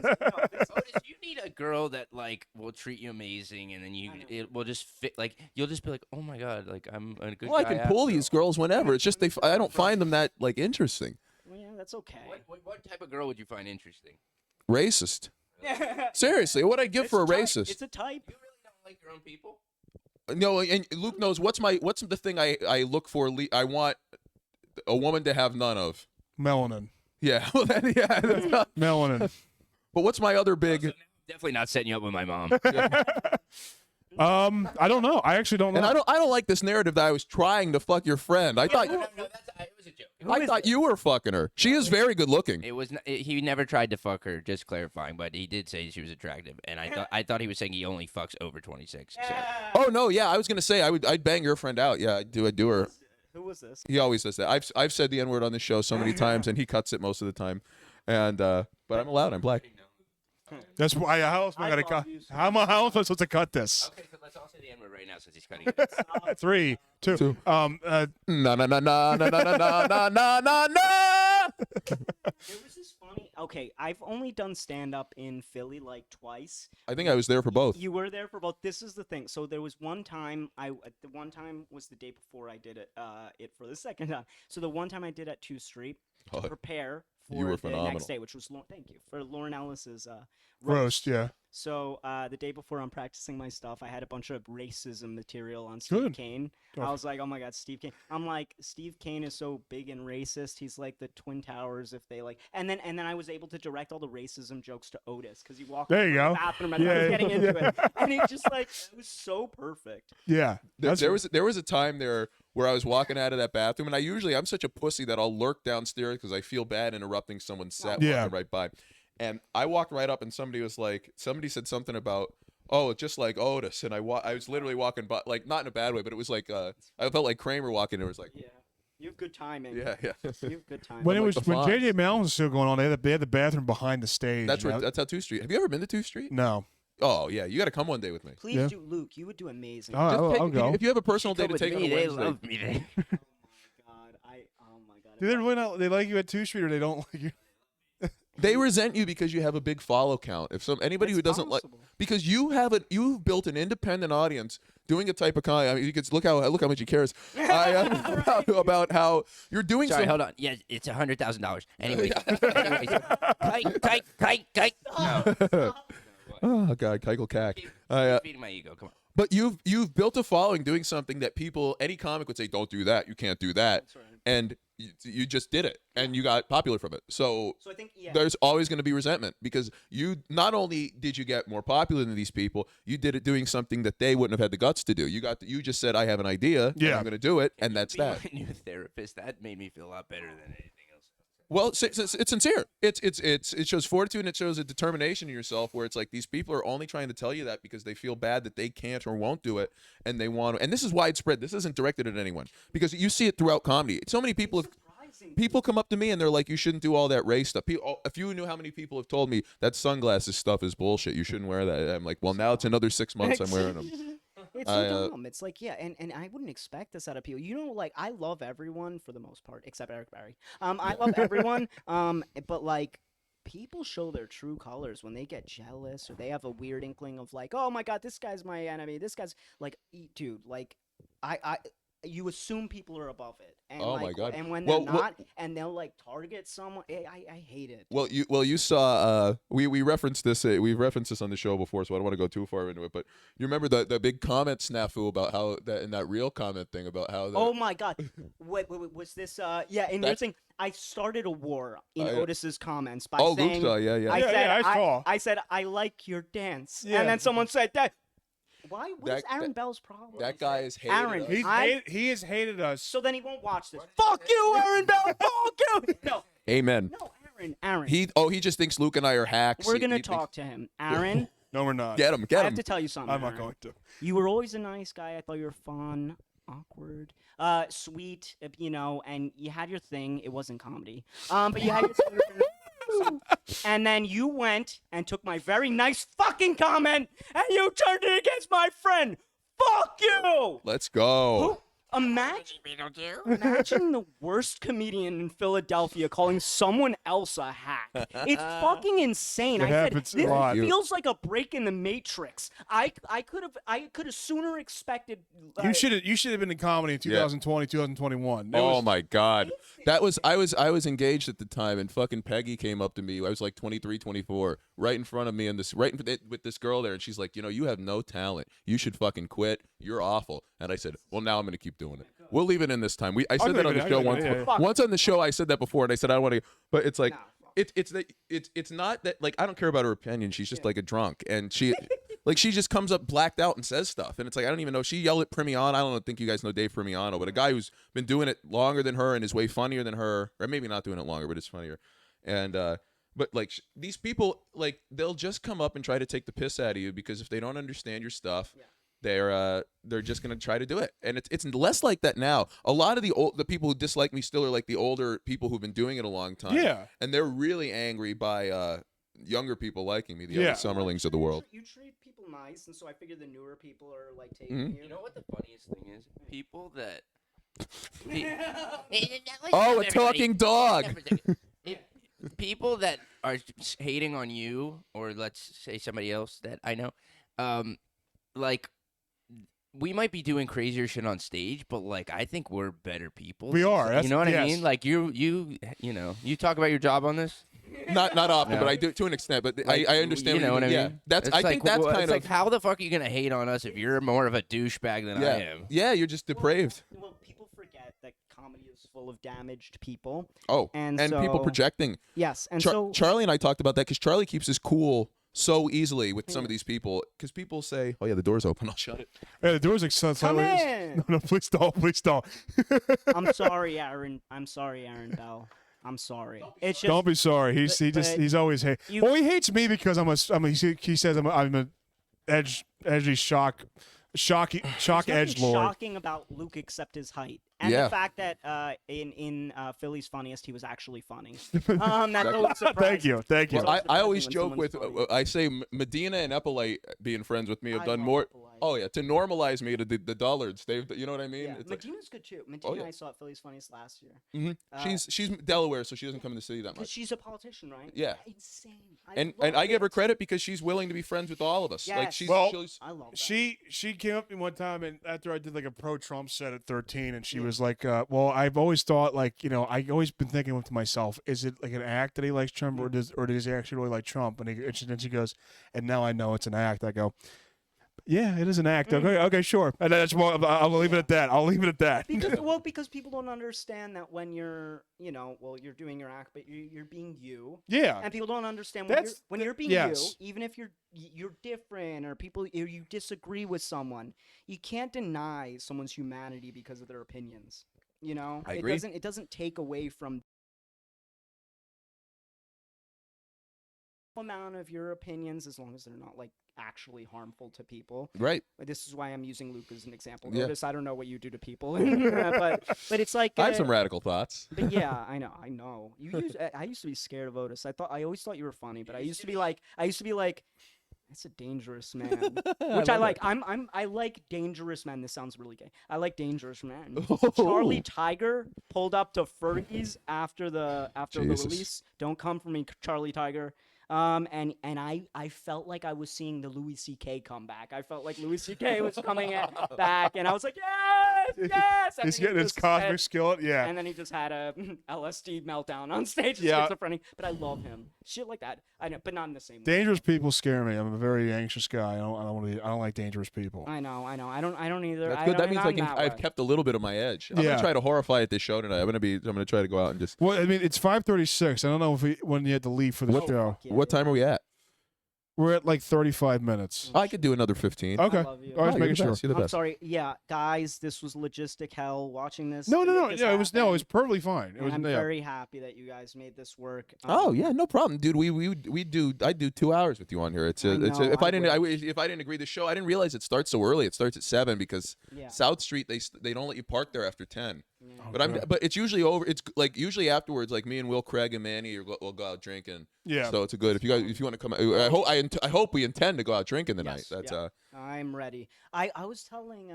you need a girl that like will treat you amazing, and then it will just fit. Like you'll just be like, oh my god, like I'm a good Well, I guy can after pull all." these girls whenever. It's just I don't find them that like interesting. Well, yeah, that's okay. What type of girl would you find interesting? Racist. Seriously, what I'd give It's for a type. racist. It's a type. You really don't like your own people? No, and Luke knows what's the thing I look for. I want a woman to have none of. Melanin. Yeah, well, yeah. Melanin. But what's my other big? Definitely not setting you up with my mom. I don't know. I actually don't know. And I don't like this narrative that I was trying to fuck your friend. I thought no, it was a joke. I thought you were fucking her. She is very good looking. It was. He never tried to fuck her. Just clarifying, but he did say she was attractive, and I thought he was saying he only fucks over 26. So. Oh no, yeah, I was gonna say I'd bang your friend out. Yeah, I'd do her. Who was this? He always does that. I've said the N-word on this show so many times, and he cuts it most of the time. And but I'm allowed. I'm black. That's why. How else am I gonna cut? How else am I supposed to cut this? Okay, so let's all say the N-word right now since he's cutting it. 3, 2. Two. Uh, Na na na na na na na na na na na. There was this funny. Okay, I've only done stand up in Philly like twice. I think I was there for both. You were there for both. This is the thing. So there was one time the one time was the day before I did it for the second time. So the one time I did at 2 Street to Oh, prepare for you were the phenomenal. next day, which was thank you for Lauren Ellis's roast. Yeah. So the day before I'm practicing my stuff, I had a bunch of racism material on Steve Good. Kane. Oh. I was like, oh my god, Steve Kane. I'm like, Steve Kane is so big and racist. He's like the Twin Towers if they like. And then I was able to direct all the racism jokes to Otis because he walked There into you the go. bathroom and I was getting into it, and he just like it was so perfect. Yeah. There was a time there where I was walking out of that bathroom, and I'm such a pussy that I'll lurk downstairs because I feel bad interrupting someone's set Yeah. walking right by. And I walked right up, and somebody said something about, oh, it's just like Otis, and I was literally walking by, like not in a bad way, but it was like I felt like Kramer walking. It was like, Yeah, you have good timing. yeah. You have good timing. when it like was the when Fonz. JJ Malin was still going on, they had the bathroom behind the stage. That's and right. That's how 2 Street. Have you ever been to 2 Street? No. Oh yeah, you got to come one day with me. Please Yeah. do, Luke. You would do amazing. All right, Just I'll go. If you have a personal day Come to with take on me. a They Wednesday. love me. They. Oh my god. Do they really not? They like you at 2 Street, or they don't like you? They resent you because you have a big follow count. If anybody who It's doesn't like, possible. because you've built an independent audience doing a type of comedy. I mean, you can look how much he cares about how you're doing. Sorry, some, hold on. Yeah, it's $100,000. Anyways, kite. No. Oh God, Keikel Cack. Keep Uh, feeding my ego. Come on. But you've built a following doing something that any comic would say, don't do that, you can't do that, That's right. and you just did it, and you got popular from it. So So I think there's always going to be resentment because you not only did you get more popular than these people, you did it doing something that they wouldn't have had the guts to do. You just said, I have an idea, and Yeah. I'm going to do it, and that's Being that. my new therapist, that made me feel a lot better than anything else. Well, it's sincere. It shows fortitude and it shows a determination in yourself. Where it's like these people are only trying to tell you that because they feel bad that they can't or won't do it, and they want to. And this is widespread. This isn't directed at anyone because you see it throughout comedy. So many people have. People come up to me and they're like, "You shouldn't do all that race stuff." If you knew how many people have told me that sunglasses stuff is bullshit, you shouldn't wear that. I'm like, well, now it's another 6 months I'm wearing them. It's so dumb. It's like, yeah, and I wouldn't expect this out of people. You know, like I love everyone for the most part, except Eric Barry. I love everyone. But like people show their true colors when they get jealous or they have a weird inkling of like, oh my god, this guy's my enemy. This guy's like, dude, like you assume people are above it. And Oh like, my God. And when they're Well, not, and they'll like target someone, I hate it. Well, you saw we referenced this we've referenced this on the show before, so I don't want to go too far into it. But you remember the big comment snafu about how that in that real comment thing about how the, Oh my god. Wait, was this yeah, in your That's- thing I started a war in Yeah. Otis's comments by Luke saying saw, yeah. I Yeah, said yeah, I saw. I said I like your dance. Yeah. And then someone said that why what is That- Aaron that- Bell's problem? that guy is hated. Aaron, us. He has hated us. So then he won't watch this. Fuck you, Aaron Bell. Fuck you. No. Amen. No, Aaron. He just thinks Luke and I are hacks. We're He going to thinks- talk to him. Aaron, No, we're not. Get him, I get have him. to tell you something. I'm not Aaron. going to. You were always a nice guy. I thought you were fun, awkward, sweet, you know, and you had your thing. It wasn't comedy. But you had your thing. And then you went and took my very nice fucking comment and you turned it against my friend. Fuck you! Let's go. Who? Imagine the worst comedian in Philadelphia calling someone else a hack. It's fucking insane. It I said happens a this lot. feels like a break in the Matrix. I could have sooner expected. You should have been in comedy in 2020, 2021. That Oh was- my God. That was I was engaged at the time and fucking Peggy came up to me. I was like 23, 24, right in front of me and with this girl there and she's like, "You know, you have no talent. You should fucking quit. You're awful." And I said, "Well, now I'm going to keep doing it. We'll leave it in this time." I said that on the show once. Once on the show I said that before and I said I don't want to but it's like it's not that like I don't care about her opinion. She's just like a drunk and she like she just comes up blacked out and says stuff and it's like I don't even know. She yelled at Primiano. I don't think you guys know Dave Primiano, but a guy who's been doing it longer than her and is way funnier than her, or maybe not doing it longer, but it's funnier. And but like these people like they'll just come up and try to take the piss out of you because if they don't understand your stuff. They're just gonna try to do it, and it's less like that now. A lot of the people who dislike me still are like the older people who've been doing it a long time. Yeah. and they're really angry by younger people liking me, the Yeah. other Summerlings of the world. You treat people nice, and so I figure the newer people are like taking Mhm. you. You know what the funniest thing is? People that. Oh, a talking dog. People that are hating on you, or let's say somebody else that I know, like we might be doing crazier shit on stage, but like I think we're better people. We are. You know what I yes. mean? Like you know, you talk about your job on this. Not often, No. but I do to an extent. But Like, I understand. You know what I mean? Yeah, that's. It's I like, think that's well, kind it's of like how the fuck are you gonna hate on us if you're more of a douchebag than I am? Yeah, you're just depraved. Well, people forget that comedy is full of damaged people. Oh, And people so- projecting. Yes, and so Charlie and I talked about that because Charlie keeps his cool so easily with some of these people because people say, "Oh yeah, the door's open. I'll shut it." Yeah, the door's like come in. No, please don't. I'm sorry, Aaron. Bell. I'm sorry. It's just Don't be sorry. He's always hate. you- Well, he hates me because he says I'm a edgy shock There's edge nothing lord. shocking about Luke except his height and Yeah. the fact that in Philly's Funniest he was actually funny. That's always surprising. Thank you. Well, I surprising always when joke someone's with funny. I say Medina and Eppolite being friends with me have I done love more. Eppolite. Oh yeah, to normalize me to the Dullards. You know what I mean? Yeah, It's like- Medina's good too. Medina yeah. I saw at Philly's Funniest last year. Mhm. She's Delaware, so she doesn't come in the city that Because much. she's a politician, right? Yeah. Insane. And love I give her it. credit because she's willing to be friends with all of us. Like Yes. she's Well, I love that. She came up to me one time, and after I did like a pro-Trump set at 13, and she was like, "Well, I've always thought I always been thinking to myself, is it like an act that he likes Trump, or does he actually really like Trump?" And then she goes, "And now I know it's an act." I go, "Yeah, it is an act. Okay, sure." And that's more. I'll leave it at that. I'll leave it at that. Because people don't understand that when you're you're doing your act, but you're being you. Yeah. And people don't understand That's when you're being yes. you, even if you're different or you disagree with someone, you can't deny someone's humanity because of their opinions. You know, I agree. It doesn't take away from amount of your opinions as long as they're not like actually harmful to people. Right. But this is why I'm using Luke as an example. Yeah. Notice I don't know what you do to people, but it's like I have some radical thoughts. But yeah, I know. I used to be scared of Otis. I always thought you were funny, but I used to be like, that's a dangerous man, which I like. I like dangerous men. This sounds really gay. I like dangerous men. Charlie Tiger pulled up to Fergie's after the Jesus. release. Don't come for me, Charlie Tiger. And I felt like I was seeing the Louis C.K. come back. I felt like Louis C.K. was coming back, and I was like, yes. And He's then he getting his just cosmic said- skillet. Yeah. And then he just had a LSD meltdown on stage. Yeah. Schizophrenic. But I love him. Shit like that. I know, but not in the same way. Dangerous people scare me. I'm a very anxious guy. I don't like dangerous people. I know. I don't either. That's I good. don't- That means I'm that I've way. kept a little bit of my edge. I'm Yeah. gonna try to horrify at this show tonight. I'm gonna try to go out and just. Well, I mean, it's 5:36. I don't know when you had to leave for the show. fuck yeah. What time are we at? We're at like 35 minutes. I could do another 15. Okay. I love you. I was Oh, making you're the sure. best. You're the I'm best. sorry. Yeah, guys, this was logistic hell watching this. No. to make this It was happen. perfectly fine. It And was I'm yeah. very happy that you guys made this work. Oh yeah, no problem, dude. I do 2 hours with you on here. If I didn't agree the show, I didn't realize it starts so early. It starts at 7 because Yeah. South Street they don't let you park there after 10. Yeah. But it's usually over. It's like usually afterwards, like me and Will, Craig, and Manny will go out drinking. Yeah. So it's a good if you want to come. I hope we intend to go out drinking tonight. Yes, That's yeah. I'm ready. I was telling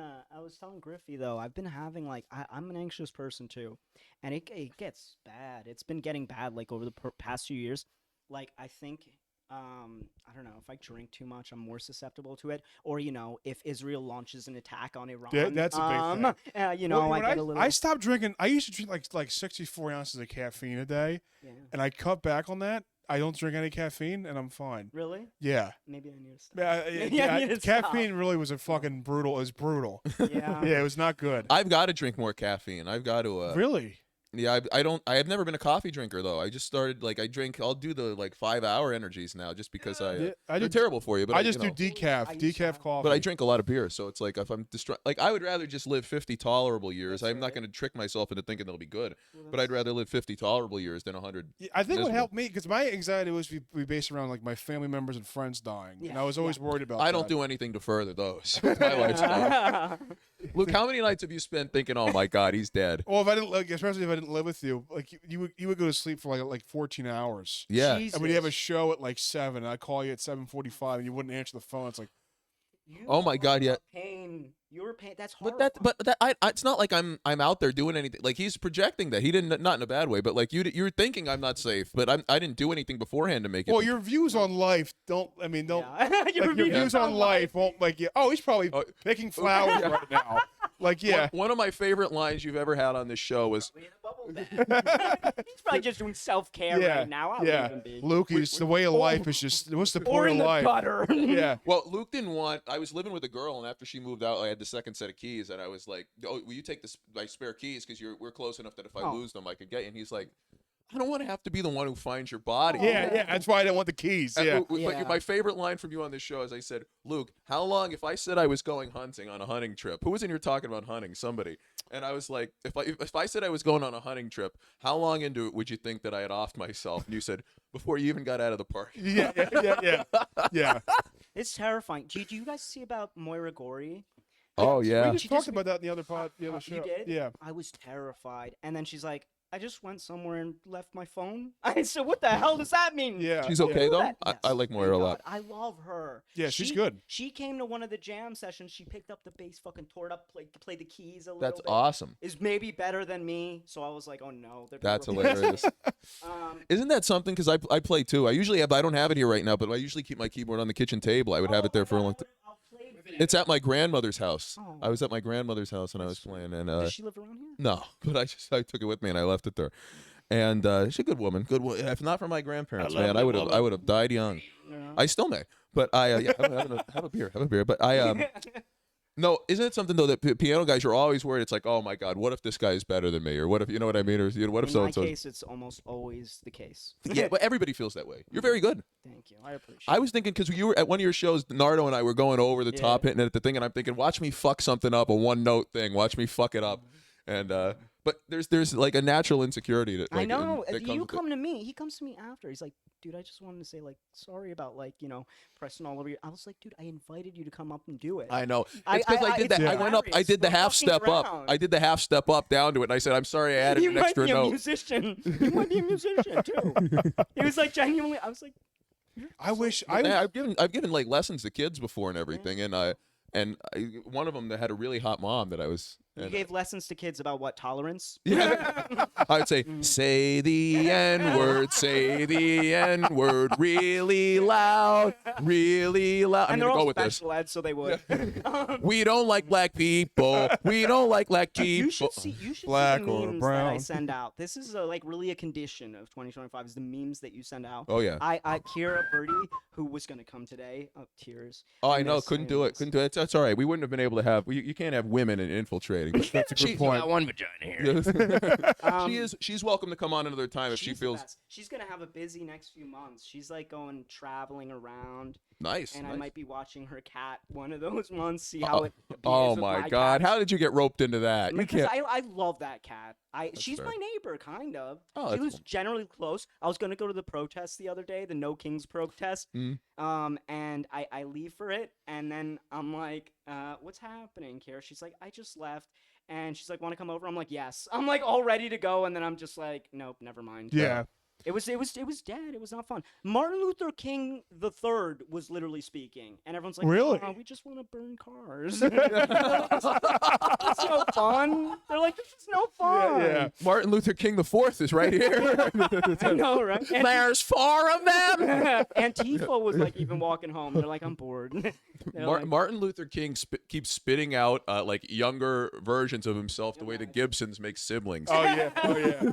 Griffey though. I've been having I'm an anxious person too, and it gets bad. It's been getting bad like over the past few years. Like I think I don't know if I drink too much, I'm more susceptible to it. Or if Israel launches an attack on Iran, Yeah, that's a big thing. I get a little. I stopped drinking. I used to drink like 64 ounces of caffeine a day, Yeah. and I cut back on that. I don't drink any caffeine, and I'm fine. Really? Yeah. Maybe I need to stop. Yeah, Yeah, I need to caffeine really was a fucking brutal. It was brutal. Yeah. Yeah, it was not good. I've got to drink more caffeine. I've got to. Really? Yeah, I don't. I have never been a coffee drinker though. I just started I drink. I'll do the 5-hour energies now just because I they're do- terrible for you. But I just you do know. decaf, I used to decaf have- coffee. But I drink a lot of beer, so it's like if I'm I would rather just live 50 tolerable years. That's I'm not right. going to trick myself into thinking they'll be good, but I'd rather live 50 tolerable years than 100. Yeah, I think what miserable. helped me because my anxiety was be based around like my family members and friends dying, and Yeah, I was always worried about. I don't that. do anything to further those. With my lifestyle. Luke, how many nights have you spent thinking, "Oh my God, he's dead"? Well, if I didn't, especially if I didn't live with you, like you would go to sleep for like 14 hours. Yeah. Jesus. And when you have a show at like 7, and I call you at 7:45, and you wouldn't answer the phone. It's like, You Oh my God, yeah. are a pain paying. You were paying. That's But horrible. it's not like I'm out there doing anything. Like he's projecting that he didn't, not in a bad way, but like you're thinking I'm not safe, but I didn't do anything beforehand to make it. Well, your views on life don't. I mean, don't. Yeah. Like, your views on life won't like you. Oh, he's probably picking flowers right now. Like, yeah. One of my favorite lines you've ever had on this show was, We in a bubble bed. He's probably just doing self-care Yeah. right now. I'll Yeah. leave him be. Luke, it's the way of life is just. What's the Or point in of the life? gutter. Yeah. well, Luke didn't want. I was living with a girl, and after she moved out, I had the second set of keys, and I was like, "Oh, will you take my spare keys? Because we're close enough that if I Oh. lose them, I could get you." And he's like, "I don't want to have to be the one who finds your body." Yeah. That's why I didn't want the keys. Yeah. But Yeah. my favorite line from you on this show is I said, Luke, how long, if I said I was going hunting on a hunting trip, who was in here talking about hunting? Somebody. And I was like, if I said I was going on a hunting trip, how long into it would you think that I had offed myself? And you said, before you even got out of the park. Yeah. It's terrifying. Do you guys see about Moira Gorey? Oh, We yeah. just talked about that in the other show. You did? Yeah. I was terrified. And then she's like, I just went somewhere and left my phone. I said, what the hell does that mean? Yeah. She's okay, though? That- I yes, like thank Moira a lot. God. I love her. Yeah, she's good. She came to one of the jam sessions. She picked up the bass, fucking tore it up, played the keys a little That's bit. awesome. Is maybe better than me. So I was like, oh no. they're That's gonna replace hilarious. me. Isn't that something? Because I play too. I don't have it here right now, but I usually keep my keyboard on the kitchen table. I would have it there for a long time. I'll play with it. It's at my grandmother's house. Oh. I was at my grandmother's house and I was playing. And Does she live around here? no, but I took it with me and I left it there. And she's a good woman. If not for my grandparents, man, I would have died young. Yeah. I still may, but have a beer. But no, isn't it something though that piano guys are always worried? It's like, oh my God, what if this guy is better than me, or what if you know what I mean, or what if In so my and so? case, it's almost always the case. Yeah, but everybody feels that way. You're very good. Thank you. I appreciate I was thinking because you were at one of your shows, Nardo and I were going over the top, hitting it at the thing, and I'm thinking, watch me fuck something up, a one note thing. Watch me fuck it up, and but there's like a natural insecurity that like, I know. that comes You with it. come to me. He comes to me after. He's like, dude, I just wanted to say like sorry about like pressing all over you. I was like, dude, I invited you to come up and do it. I know. I- It's because I, I- did it's that. I went up. I hilarious. did the We're half fucking step up. around. I did the half step up down to it, and I said, I'm sorry, I added you an might extra be a note. musician. You might be a musician too. He was like genuinely. I was like, I wish Yeah, I've given like lessons to kids before and everything, and one of them that had a really hot mom that I was. you And, gave lessons to kids about what tolerance. yeah, I would say, say the N word, say the N word, really loud, really loud. I'm And they're gonna go all with this. special ed, so they would. We don't like black people. We don't like black You people. should see. You should Black see the or memes that I brown. send out. This is like really a condition of 2025. Is the memes that you send out. Oh yeah. Kira Birdie, who was gonna come today. Oh, tears. Oh, I And know. this, Couldn't and do it. this. Couldn't do it. That's all right. We wouldn't have been able to have. You can't have women infiltrating. But that's a good she- point. Got one vagina here. She's welcome to come on another time if she She's the feels best. She's gonna have a busy next few months. She's like going traveling around, nice. and nice. I might be watching her cat one of those months. See how it. Oh behaves with my God! cat. How did you get roped into that? You Because can't. I love that cat. She's fair. my neighbor, kind of. Oh, she that's was cool. generally close. I was gonna go to the protest the other day, the No Kings protest. Mm. And I leave for it, and then I'm like, what's happening, Kara? She's like, I just left. And she's like, want to come over? I'm like, yes. I'm like all ready to go, and then I'm just like, nope, never mind. Yeah. It was dead. It was not fun. Martin Luther King III was literally speaking, and everyone's like, Really? "Oh, we just want to burn cars." It's no fun. They're like, this is no fun. Yeah. Martin Luther King IV is right here. I know, right? And There's 4 of them. Antifa was like even walking home. They're like, I'm bored. They're like, Martin Luther King keeps spitting out like younger versions of himself the way the Gibsons make siblings. Oh yeah. Oh yeah.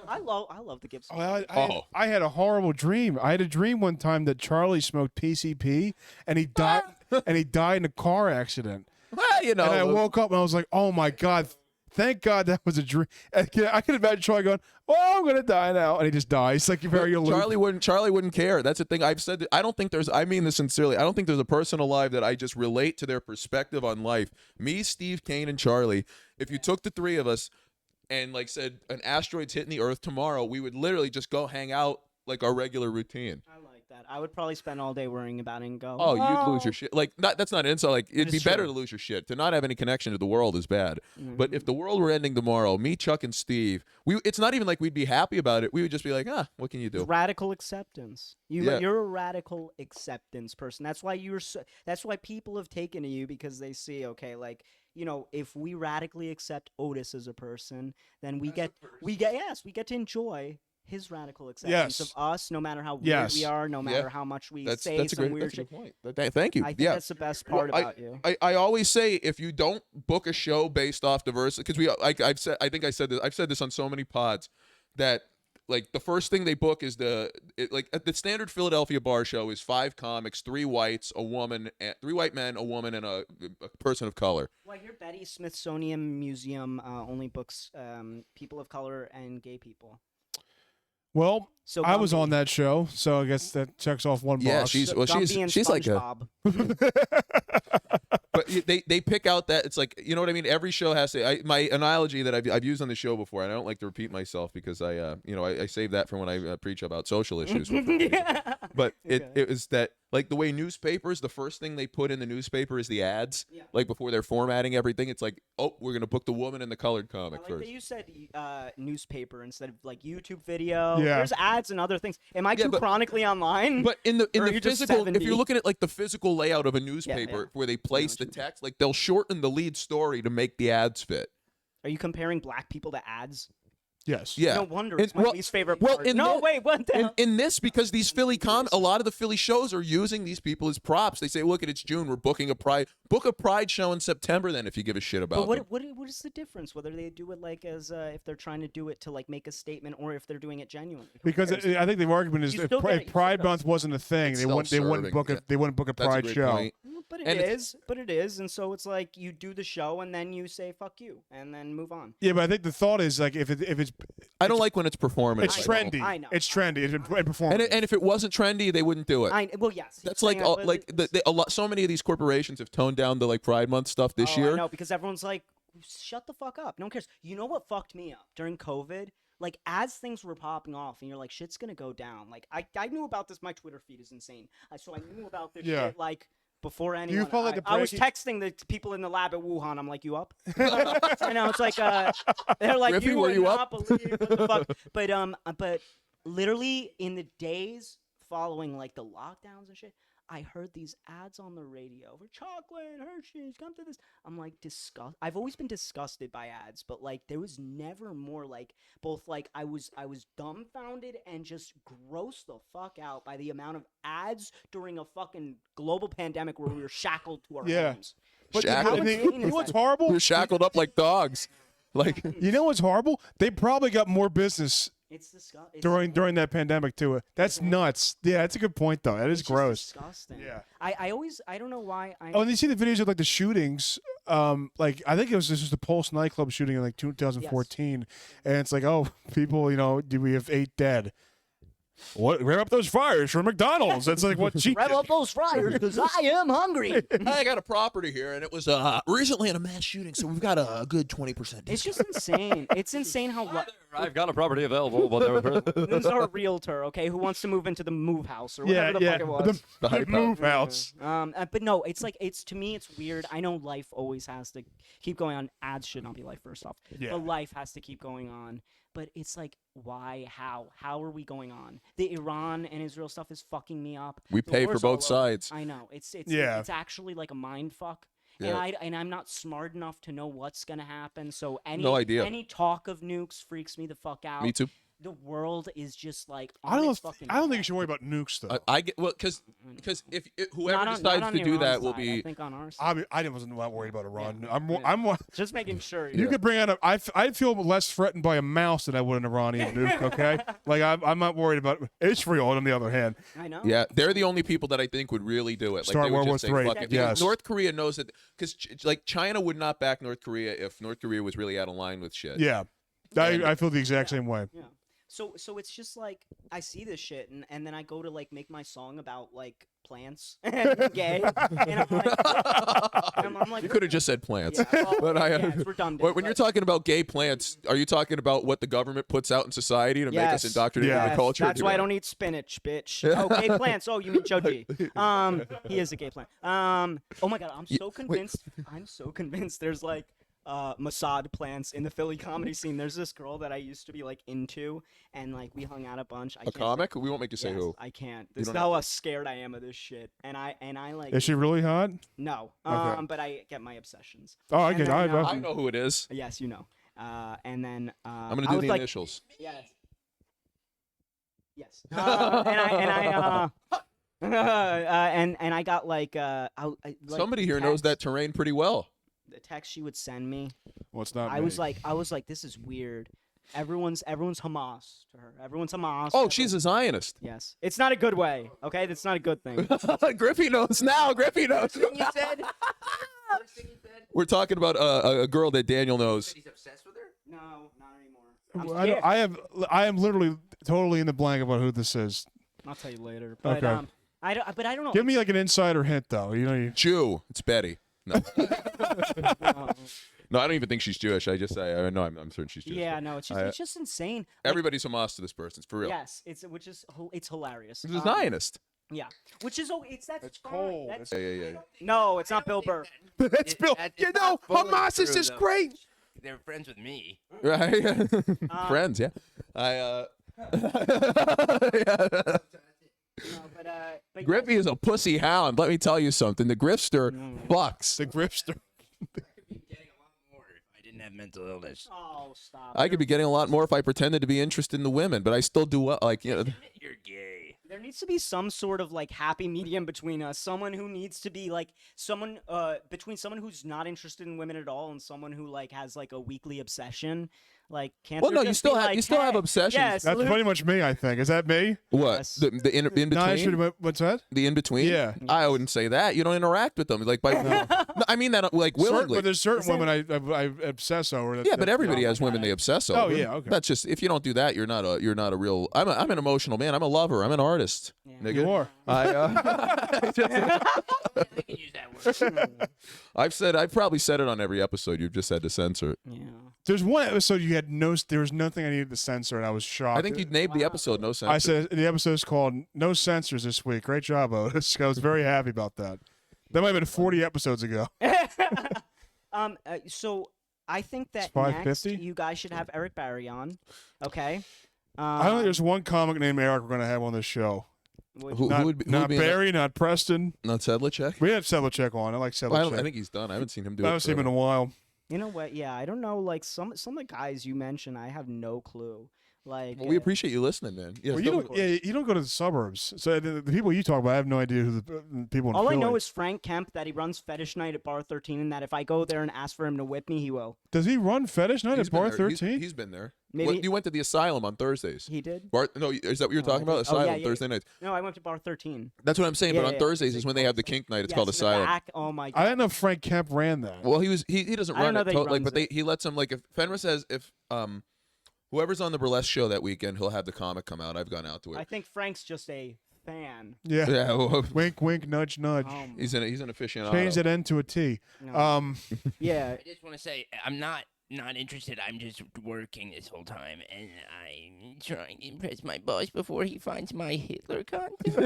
I love the Gibson. I had a horrible dream. I had a dream one time that Charlie smoked PCP and he died in a car accident. Well, you know. And I woke up and I was like, "Oh my God, thank God that was a dream." I can imagine Charlie going, "Oh, I'm gonna die now," and he just dies. Like very aloof. Charlie wouldn't care. That's the thing. I've said that I don't think there's. I mean this sincerely. I don't think there's a person alive that I just relate to their perspective on life. Me, Steve, Kane, and Charlie. If you took the 3 of us and like said an asteroid's hitting the Earth tomorrow, we would literally just go hang out like our regular routine. I like that. that. I would probably spend all day worrying about it and go. Oh, you'd lose your shit. Like, that's not an insult. Like, it'd be is better true. to lose your shit. To not have any connection to the world is bad. But Mm-hmm. if the world were ending tomorrow, me, Chuck, and Steve, it's not even like we'd be happy about it. We would just be like, what can you do? Radical acceptance. Yeah. You're a radical acceptance person. That's why that's why people have taken to you, because they see, okay, like, you know, if we radically accept Otis as a person, then we get to enjoy his radical acceptance of us, no matter how weird we are, no matter how much we say some weird shit. Point. Thank you. I think that's the best part about you. I always say, if you don't book a show based off diversity, because I've said this on so many pods, that like the first thing they book is the standard Philadelphia bar show is 5 comics, 3 whites, a woman, 3 white men, a woman, and a person of color. Well, I hear Betty Smithsonian Museum only books people of color and gay people. Well, So I was Gumby- on that show, so I guess that checks off one Yeah, box. she's Gumby and she's like a. SpongeBob. But they pick out that it's like, you know what I mean. Every show has to. My analogy that I've used on the show before, and I don't like to repeat myself because I save that for when I preach about social issues. But it was that, like, the way newspapers, the first thing they put in the newspaper is the ads. Yeah. Like, before they're formatting everything, it's like, oh, we're gonna book the woman and the colored I comic like first. that you said newspaper instead of like YouTube video. Yeah. There's ads and other things. Am I Yeah, too but- chronically online? But in Or the are you just physical, if 70? you're looking at like the physical layout of a newspaper yeah. where they place what the you mean. text, like they'll shorten the lead story to make the ads fit. Are you comparing black people to ads? Yes. Yeah. No wonder And- it's my well- least favorite well, part. in No, the- wait, what the hell? In this, because these Philly a lot of the Philly shows are using these people as props. They say, look, it's June, we're booking book a pride show in September then if you give a shit about But them. what is the difference whether they do it like as if they're trying to do it to like make a statement or if they're doing it genuinely? Who Because cares? I think the argument is You if still get it, you Pride still Month wasn't a thing, It's they wouldn't self-serving, book yeah. they wouldn't book a That's a Pride great show. point. But and it is, and so it's like you do the show and then you say fuck you and then move on. Yeah, but I think the thought is like if it's I don't like when it's performance. it's like, trendy. I know. It's trendy. It's performance. And if it wasn't trendy, they wouldn't do it. Well, yes. That's like so many of these corporations have toned down the like Pride Month stuff this year. I know, because everyone's like, shut the fuck up. No one cares. You know what fucked me up during COVID? Like, as things were popping off and you're like, shit's gonna go down. Like, I knew about this. My Twitter feed is insane. So I knew about this Yeah. shit, like, before anyone. follow the I was breaking- texting the people in the lab at Wuhan. I'm like, you up? I know, it's like, they're like, Griffey, you were would you not up? believe what the fuck. But literally in the days following, like, the lockdowns and shit, I heard these ads on the radio for chocolate, Hershey's, come to this. I'm like, I've always been disgusted by ads, but like there was never more like both like I was dumbfounded and just grossed the fuck out by the amount of ads during a fucking global pandemic where we were shackled to our Yeah. homes. But Shackled. How you insane know is what's that? horrible? We're shackled up like dogs. Like, You know what's horrible? They probably got more business It's disgusting. during that pandemic too. That's nuts. Yeah, that's a good point though. That is It's just gross. disgusting. Yeah. I don't know why. Oh, and you see the videos of like the shootings. Like I think this was the Pulse nightclub shooting in like 2014, and it's like, oh, people, we have 8 dead. What? Rev up those fires from McDonald's. It's like what? Rev up those fryers because I am hungry. I got a property here, and it was recently in a mass shooting, so we've got a good 20%. It's just insane. It's insane how. I've got a property available. This is our realtor, okay, who wants to move into the move house or Yeah, whatever the yeah. fuck it was. The hype move house. But no, it's like to me it's weird. I know life always has to keep going on. Ads should not be life first off. Yeah. But life has to keep going on. But it's like, why? How are we going on? The Iran and Israel stuff is fucking me up. We The pay for war's all both over. sides. I know. It's Yeah. it's actually like a mind fuck. Yeah. And I'm not smart enough to know what's gonna happen. So No idea. any talk of nukes freaks me the fuck out. Me too. The world is just like I don't. on its fucking I don't think you head. should worry about nukes though. I get because if whoever Not on decides to do Iran's that will side, I be. think on our side. I wasn't that worried about Iran. Yeah. I'm. Just making sure. You could bring out I feel less threatened by a mouse than I would an Iranian nuke. Okay, like I'm not worried about Israel. On the other hand, I know. Yeah, they're the only people that I think would really do it. Start they would World just War say, III, fuck it. yes. Because North Korea knows that because like China would not back North Korea if North Korea was really out of line with shit. yeah, I feel the exact same way. Yeah. So it's just like I see this shit and then I go to like make my song about like plants and gay. And I'm like, I'm like, You could have just said plants. yeah, well, But yeah, it's redundant. when you're but- talking about gay plants, are you talking about what the government puts out in society to make us Yes. indoctrinated in Yeah. the Yes, culture? that's why I don't eat spinach, bitch. Oh, gay plants. Oh, you mean Joji? He is a gay plant. Oh my god, I'm so convinced. I'm so convinced. There's like Mossad plants in the Philly comedy scene. There's this girl that I used to be like into, and like we hung out a bunch. I A can't say- comic? We won't make you say Yes, who. I can't. You This is don't how scared I am of this shit. And I like. Is she really hot? No. Okay. But I get my obsessions. Oh, I And get. then, I know who it is. Yes, you know. And then I'm gonna I do was the like, initials. Yes. Yes. And I got like like, Somebody here knows that terrain pretty well. the text she would send me. Well, it's not. I me. was like, this is weird. Everyone's Hamas to her. Everyone's Hamas. Oh, she's a Zionist. Yes. It's not a good way. Okay, that's not a good thing. Griffey knows now. Griffey knows. You said. First thing you said. We're talking about a girl that Daniel knows. He's obsessed with her. No, not anymore. Well, I am literally totally in the blank about who this is. I'll tell you later. But Okay. I don't know. Give me like an insider hint though. You know, Jew. It's Betty. No. Uh, No, I don't even think she's Jewish. I just say I know I'm certain she's Jewish. yeah, no, it's just insane. Like, Everybody's Hamas to this person. It's for real. yes, it's hilarious. She's a Zionist. Yeah, which is that's It's fine. cold. That's- Yeah. no, it's not Bill Burr. That's Bill. It's You know, not fully Hamas is true, just though. great. They're friends with me. Right? Friends, yeah. I No, but Griffey is a pussy hound. Let me tell you something. The grifster fucks. The gripster. I'd be getting a lot more if I didn't have mental illness. Oh, stop. I could be getting a lot more if I pretended to be interested in the women, but I still do well. Like, you know, Admit you're gay. There needs to be some sort of like happy medium between us. Someone who needs to be like someone between someone who's not interested in women at all and someone who like has like a weekly obsession. Like, can't well, there no, you just still be, have like, you still have hey, obsessions. Yes, That's Luke- pretty much me. I think. Is that me? What Yes. the in between? No, I should. What's that? The in between? Yeah. I wouldn't say that. You don't interact with them. Like by no, I mean that like willingly. But there's certain Is that- women I obsess over. Yeah, but everybody Oh has my women God. they obsess over. Oh, yeah, okay. That's just if you don't do that, you're not a real. I'm an emotional man. I'm a lover. I'm an artist. Yeah. Nigga. You are. I I can use that word. I've probably said it on every episode. You've just had to censor it. Yeah. There's one episode you had no. There was nothing I needed to censor, and I was shocked. I think you named the episode no censor. I said the episode is called "No Censors" this week. Great job, Otis. I was very happy about that. That might have been 40 episodes ago. So I think that It's next 550? you guys should have Eric Barry on. Okay. I don't think there's one comic named Eric we're going to have on this show. Who Not, would be, not Barry, not Preston. Not Sedlacek? We had Sedlacek on. I like Sedlacek. I think he's done. I haven't seen him do I it. haven't seen him in a forever. while. You know what? Yeah, I don't know. Like some of the guys you mentioned, I have no clue. Like Well, we appreciate you listening, man. Yeah, Well, you don't go to the suburbs. So the people you talk about, I have no idea who the people in all I Philly. know is Frank Kemp, that he runs Fetish Night at Bar 13, and that if I go there and ask for him to whip me, he will. Does he run Fetish Night He's at been Bar there. 13? He's been there. Maybe- You went to the asylum on Thursdays. He did. No, is that what you're Oh, talking I about? did. Oh, yeah, Asylum yeah. Thursday nights. No, I went to Bar 13. That's what I'm saying. Yeah, but on yeah. Thursdays is when they have the kink night. It's Yes, called in the Asylum. back. Oh my god. I didn't know Frank Kemp ran that. Well, he doesn't I don't run know it, that he runs but it. he lets him like if Fenris says if whoever's on the burlesque show that weekend, he'll have the comic come out. I've gone out to I it. think Frank's just a fan. Yeah. Yeah, well, Wink, wink, nudge, nudge. Oh, he's an aficionado. Change that N to a T. no. Yeah. I just want to say I'm not interested. I'm just working this whole time, and I'm trying to impress my boss before he finds my Hitler content.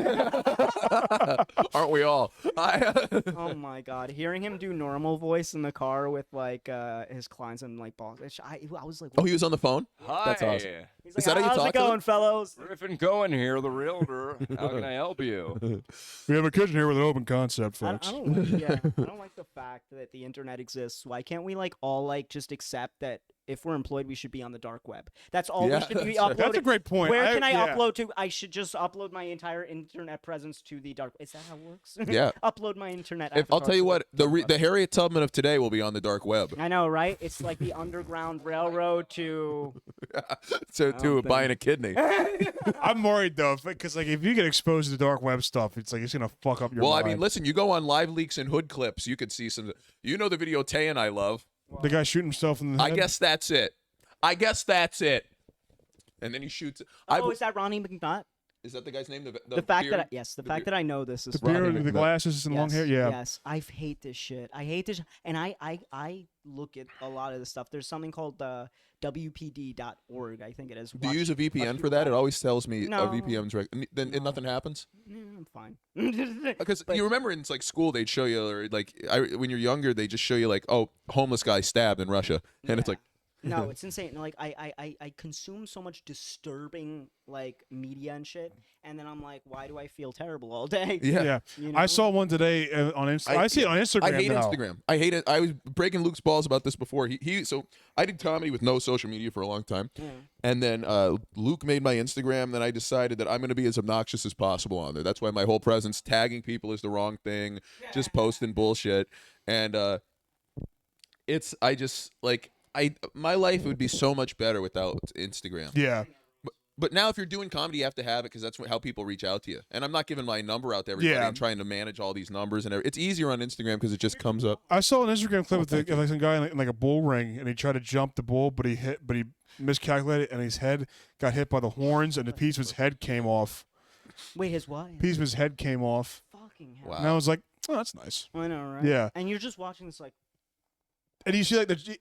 Aren't we all? Oh my god. Hearing him do normal voice in the car with like his clients and like boss. I was like, Oh, he was on the phone. Hi. That's awesome. he's is like, that how you how's talk it to him?" going, fellows? Griffin Cohen here, the realtor. How can I help you? We have a kitchen here with an open concept, I folks. don't like, yeah, I don't like the fact that the internet exists. Why can't we like all like just accept that if we're employed, we should be on the dark web? That's all Yeah, we should be that's right. uploading. That's a great point. Where can I yeah. upload to? I should just upload my entire internet presence to the dark. Is that how it works? Yeah. Upload my internet. If I'll avatar tell you to what, dark web. the Harriet Tubman of today will be on the dark web. I know, right? It's like the Underground Railroad to. So don't to think- buying a kidney. I'm worried though, because like if you get exposed to the dark web stuff, it's like it's gonna fuck up your Well, I mind. mean, listen, you go on Live Leaks and Hood Clips, you could see some. You know the video Tay and I love. the guy shooting himself in the head. I guess that's it. And then he shoots. Oh, is that Ronnie McNutt? Is that the guy's name? The fact beard? that I know this is The funny. beard, the glasses, and long hair. Yeah. Yes, I hate this shit. I hate this, and I look at a lot of this stuff. There's something called WPD.org. I think it is. Do you use a VPN for people that? back. It always tells me No. a VPN's then No. nothing happens. I'm fine. Because But- you remember in like school they'd show you, or like when you're younger they just show you like, oh, homeless guy stabbed in Russia, and it's Yeah. like, No, it's insane. Like I consume so much disturbing like media and shit, and then I'm like, why do I feel terrible all day? yeah. Yeah. You know? I saw one today on Instagram. I see it on Instagram I hate now. Instagram. I hate it. I was breaking Luke's balls about this before. So I did comedy with no social media for a long time, Yeah. and then Luke made my Instagram. Then I decided that I'm going to be as obnoxious as possible on there. That's why my whole presence, tagging people, is the wrong thing. Just posting bullshit, and my life would be so much better without Instagram. Yeah. But now, if you're doing comedy, you have to have it because that's how people reach out to you. And I'm not giving my number out to everybody Yeah. and trying to manage all these numbers and everything. It's easier on Instagram because it just comes up. I saw an Instagram clip with like some guy in like a bull ring, and he tried to jump the bull, but he miscalculated, and his head got hit by the horns, and a piece of his head came off. Wait, his what? Piece of his head came off, Fucking hell. Wow. and I was like, "Oh, that's nice." I know, right? Yeah. And you're just watching this like. And you see, like, it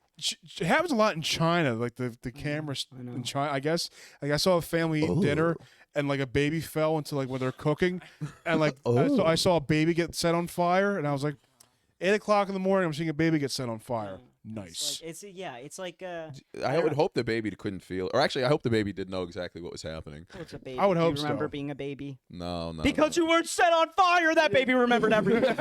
happens a lot in China, like the cameras I know. in China. I guess, like, I saw a family eating dinner, and like a baby fell into like when they're cooking, and like I saw a baby get set on fire, and I was like, 8 o'clock in the morning, I'm seeing a baby get set on fire. Nice. It's like I would hope the baby couldn't feel, or actually, I hope the baby did know exactly what was happening. oh, it's a baby. I would Do hope you remember so. being a baby? No. Because you weren't set on fire, that baby remembered everything.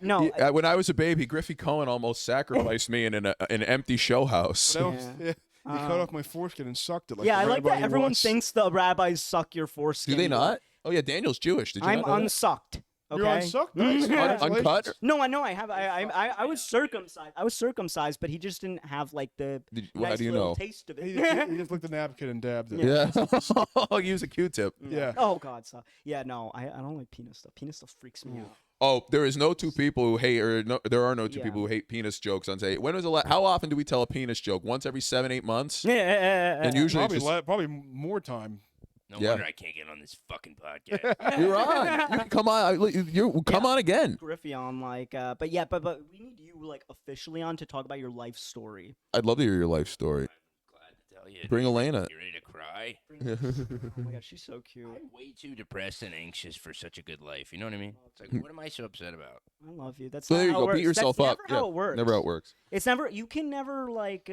No. Yeah, when I was a baby, Griffey Cohen almost sacrificed me in an empty show house. That was- Yeah. yeah. He cut off my foreskin and sucked it. Like Yeah, the I like rabbi that he everyone was. thinks the rabbis suck your foreskin. Do they not? Oh yeah, Daniel's Jewish. Did you I'm not know that? unsucked. Okay. You're unsucked? Nice. Congratulations. Uncut? No, I know I have. I was circumcised. I was circumcised, but he just didn't have like the How nice do you little know? taste of He it. just licked the napkin and dabbed it. Yeah. Use a Q-tip. Yeah. Oh God, so yeah, no, I don't like penis stuff. Penis stuff freaks me out. Oh, there is no two people who hate, or no, there are no two Yeah. people who hate penis jokes on say. When was the how often do we tell a penis joke? Once every 7-8 months? Yeah. And usually it's Probably, just, probably more time. No Yeah. wonder I can't get on this fucking podcast. you're on. You can come on. You come on again. Griffey on like, but we need you like officially on to talk about your life story. I'd love to hear your life story. Glad to tell you. Bring Elena. You ready to cry? Oh my God, she's so cute. I'm way too depressed and anxious for such a good life. You know what I mean? It's like, what am I so upset about? I love you. That's So not there you how go. it works. Beat yourself That's up. Never how it works. Never how it works. It's never. You can never like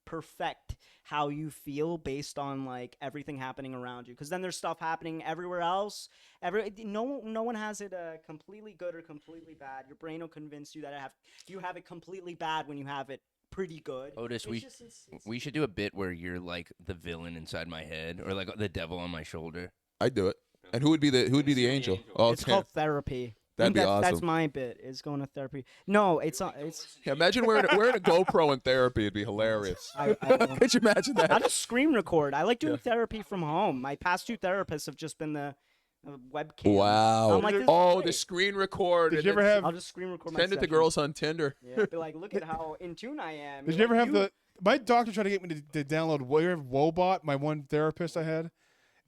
perfect how you feel based on like everything happening around you. Because then there's stuff happening everywhere else. No one has it completely good or completely bad. Your brain will convince you that you have it completely bad when you have it pretty good. Otis, we should do a bit where you're like the villain inside my head, or like the devil on my shoulder. I'd do it. And who would be the angel? Oh, It's called therapy. That'd be That's awesome. my bit. Is going to therapy. No, it's Yeah, imagine wearing a GoPro in therapy. It'd be hilarious. I Could you imagine I that? just screen record. I like doing therapy from home. My past 2 therapists have just been the webcam. Wow. I'm like, this is Oh, the great. screen record. Did and you ever then have? I'll just screen record my send it to sessions. girls on Tinder? Yeah, be like, look at how in tune I am. Did You're you ever like, have the? My doctor tried to get me to download Wobot, my one therapist I had.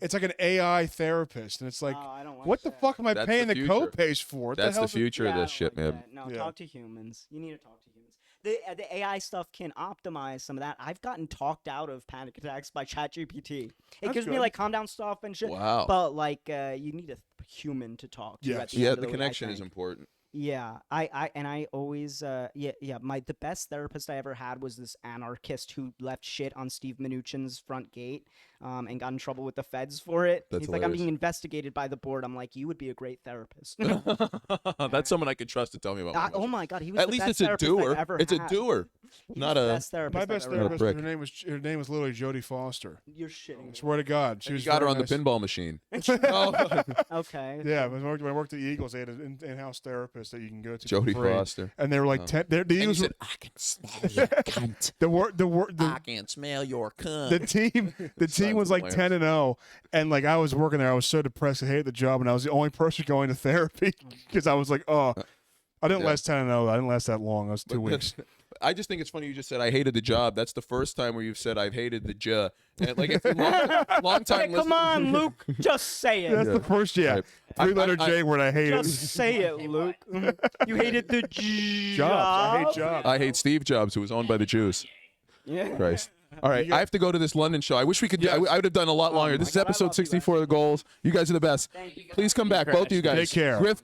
It's like an AI therapist, and it's like, Oh, I don't like what the that. fuck am I That's paying the the future. co-pays for? What That's the hell's it- future Yeah, of I this don't shit, like man. that. No, Yeah. talk to humans. You need to talk to humans. The AI stuff can optimize some of that. I've gotten talked out of panic attacks by ChatGPT. It That's gives me good. like calm down stuff and shit. Wow. But like, you need a human to talk to. Yes. At the Yeah, end of the week, I connection is think. important. Yeah, I always the best therapist I ever had was this anarchist who left shit on Steve Mnuchin's front gate, and got in trouble with the feds for it. That's He's like, I'm hilarious. being investigated by the board. I'm like, you would be a great therapist. That's someone I can trust to tell me about. my Oh emotions. my God, he was At the least best it's a therapist I've doer. ever It's a had. doer, He not was the a. best therapist My I've best ever therapist, prick. her name was literally Jodie Foster. had. You're shitting. I me. swear to God, she You was got her very on nice. the pinball machine. Okay. Yeah, when I worked at the Eagles, they had an in-house therapist that you can go to. for Jodie free. Foster. And they were like, the And he Eagles were, said, "I can smell your cunt. the can smell your cunt." the team was like 10-0, and like I was working there, I was so depressed, I hated the job, and I was the only person going to therapy because I was like, oh, I didn't Yeah. last 10-0. I didn't last that long. I was 2 weeks. I just think it's funny you just said I hated the job. That's the first time where you've said I've hated the j. And like it's a long time. Hey, come on, Luke. Just say it. That's the first, Right. three-letter J word I hate. Just say it, Luke. You hated the Jobs. I hate jobs. I hate Steve Jobs, who was owned by the Jews. Yeah. Christ. All right, I have to go to this London show. I wish we could. I would have done a lot longer. This is my God, I episode love you 64 of the Goals. You guys are the best. Thank you, guys. Please come back, both of you guys. Take care. Griff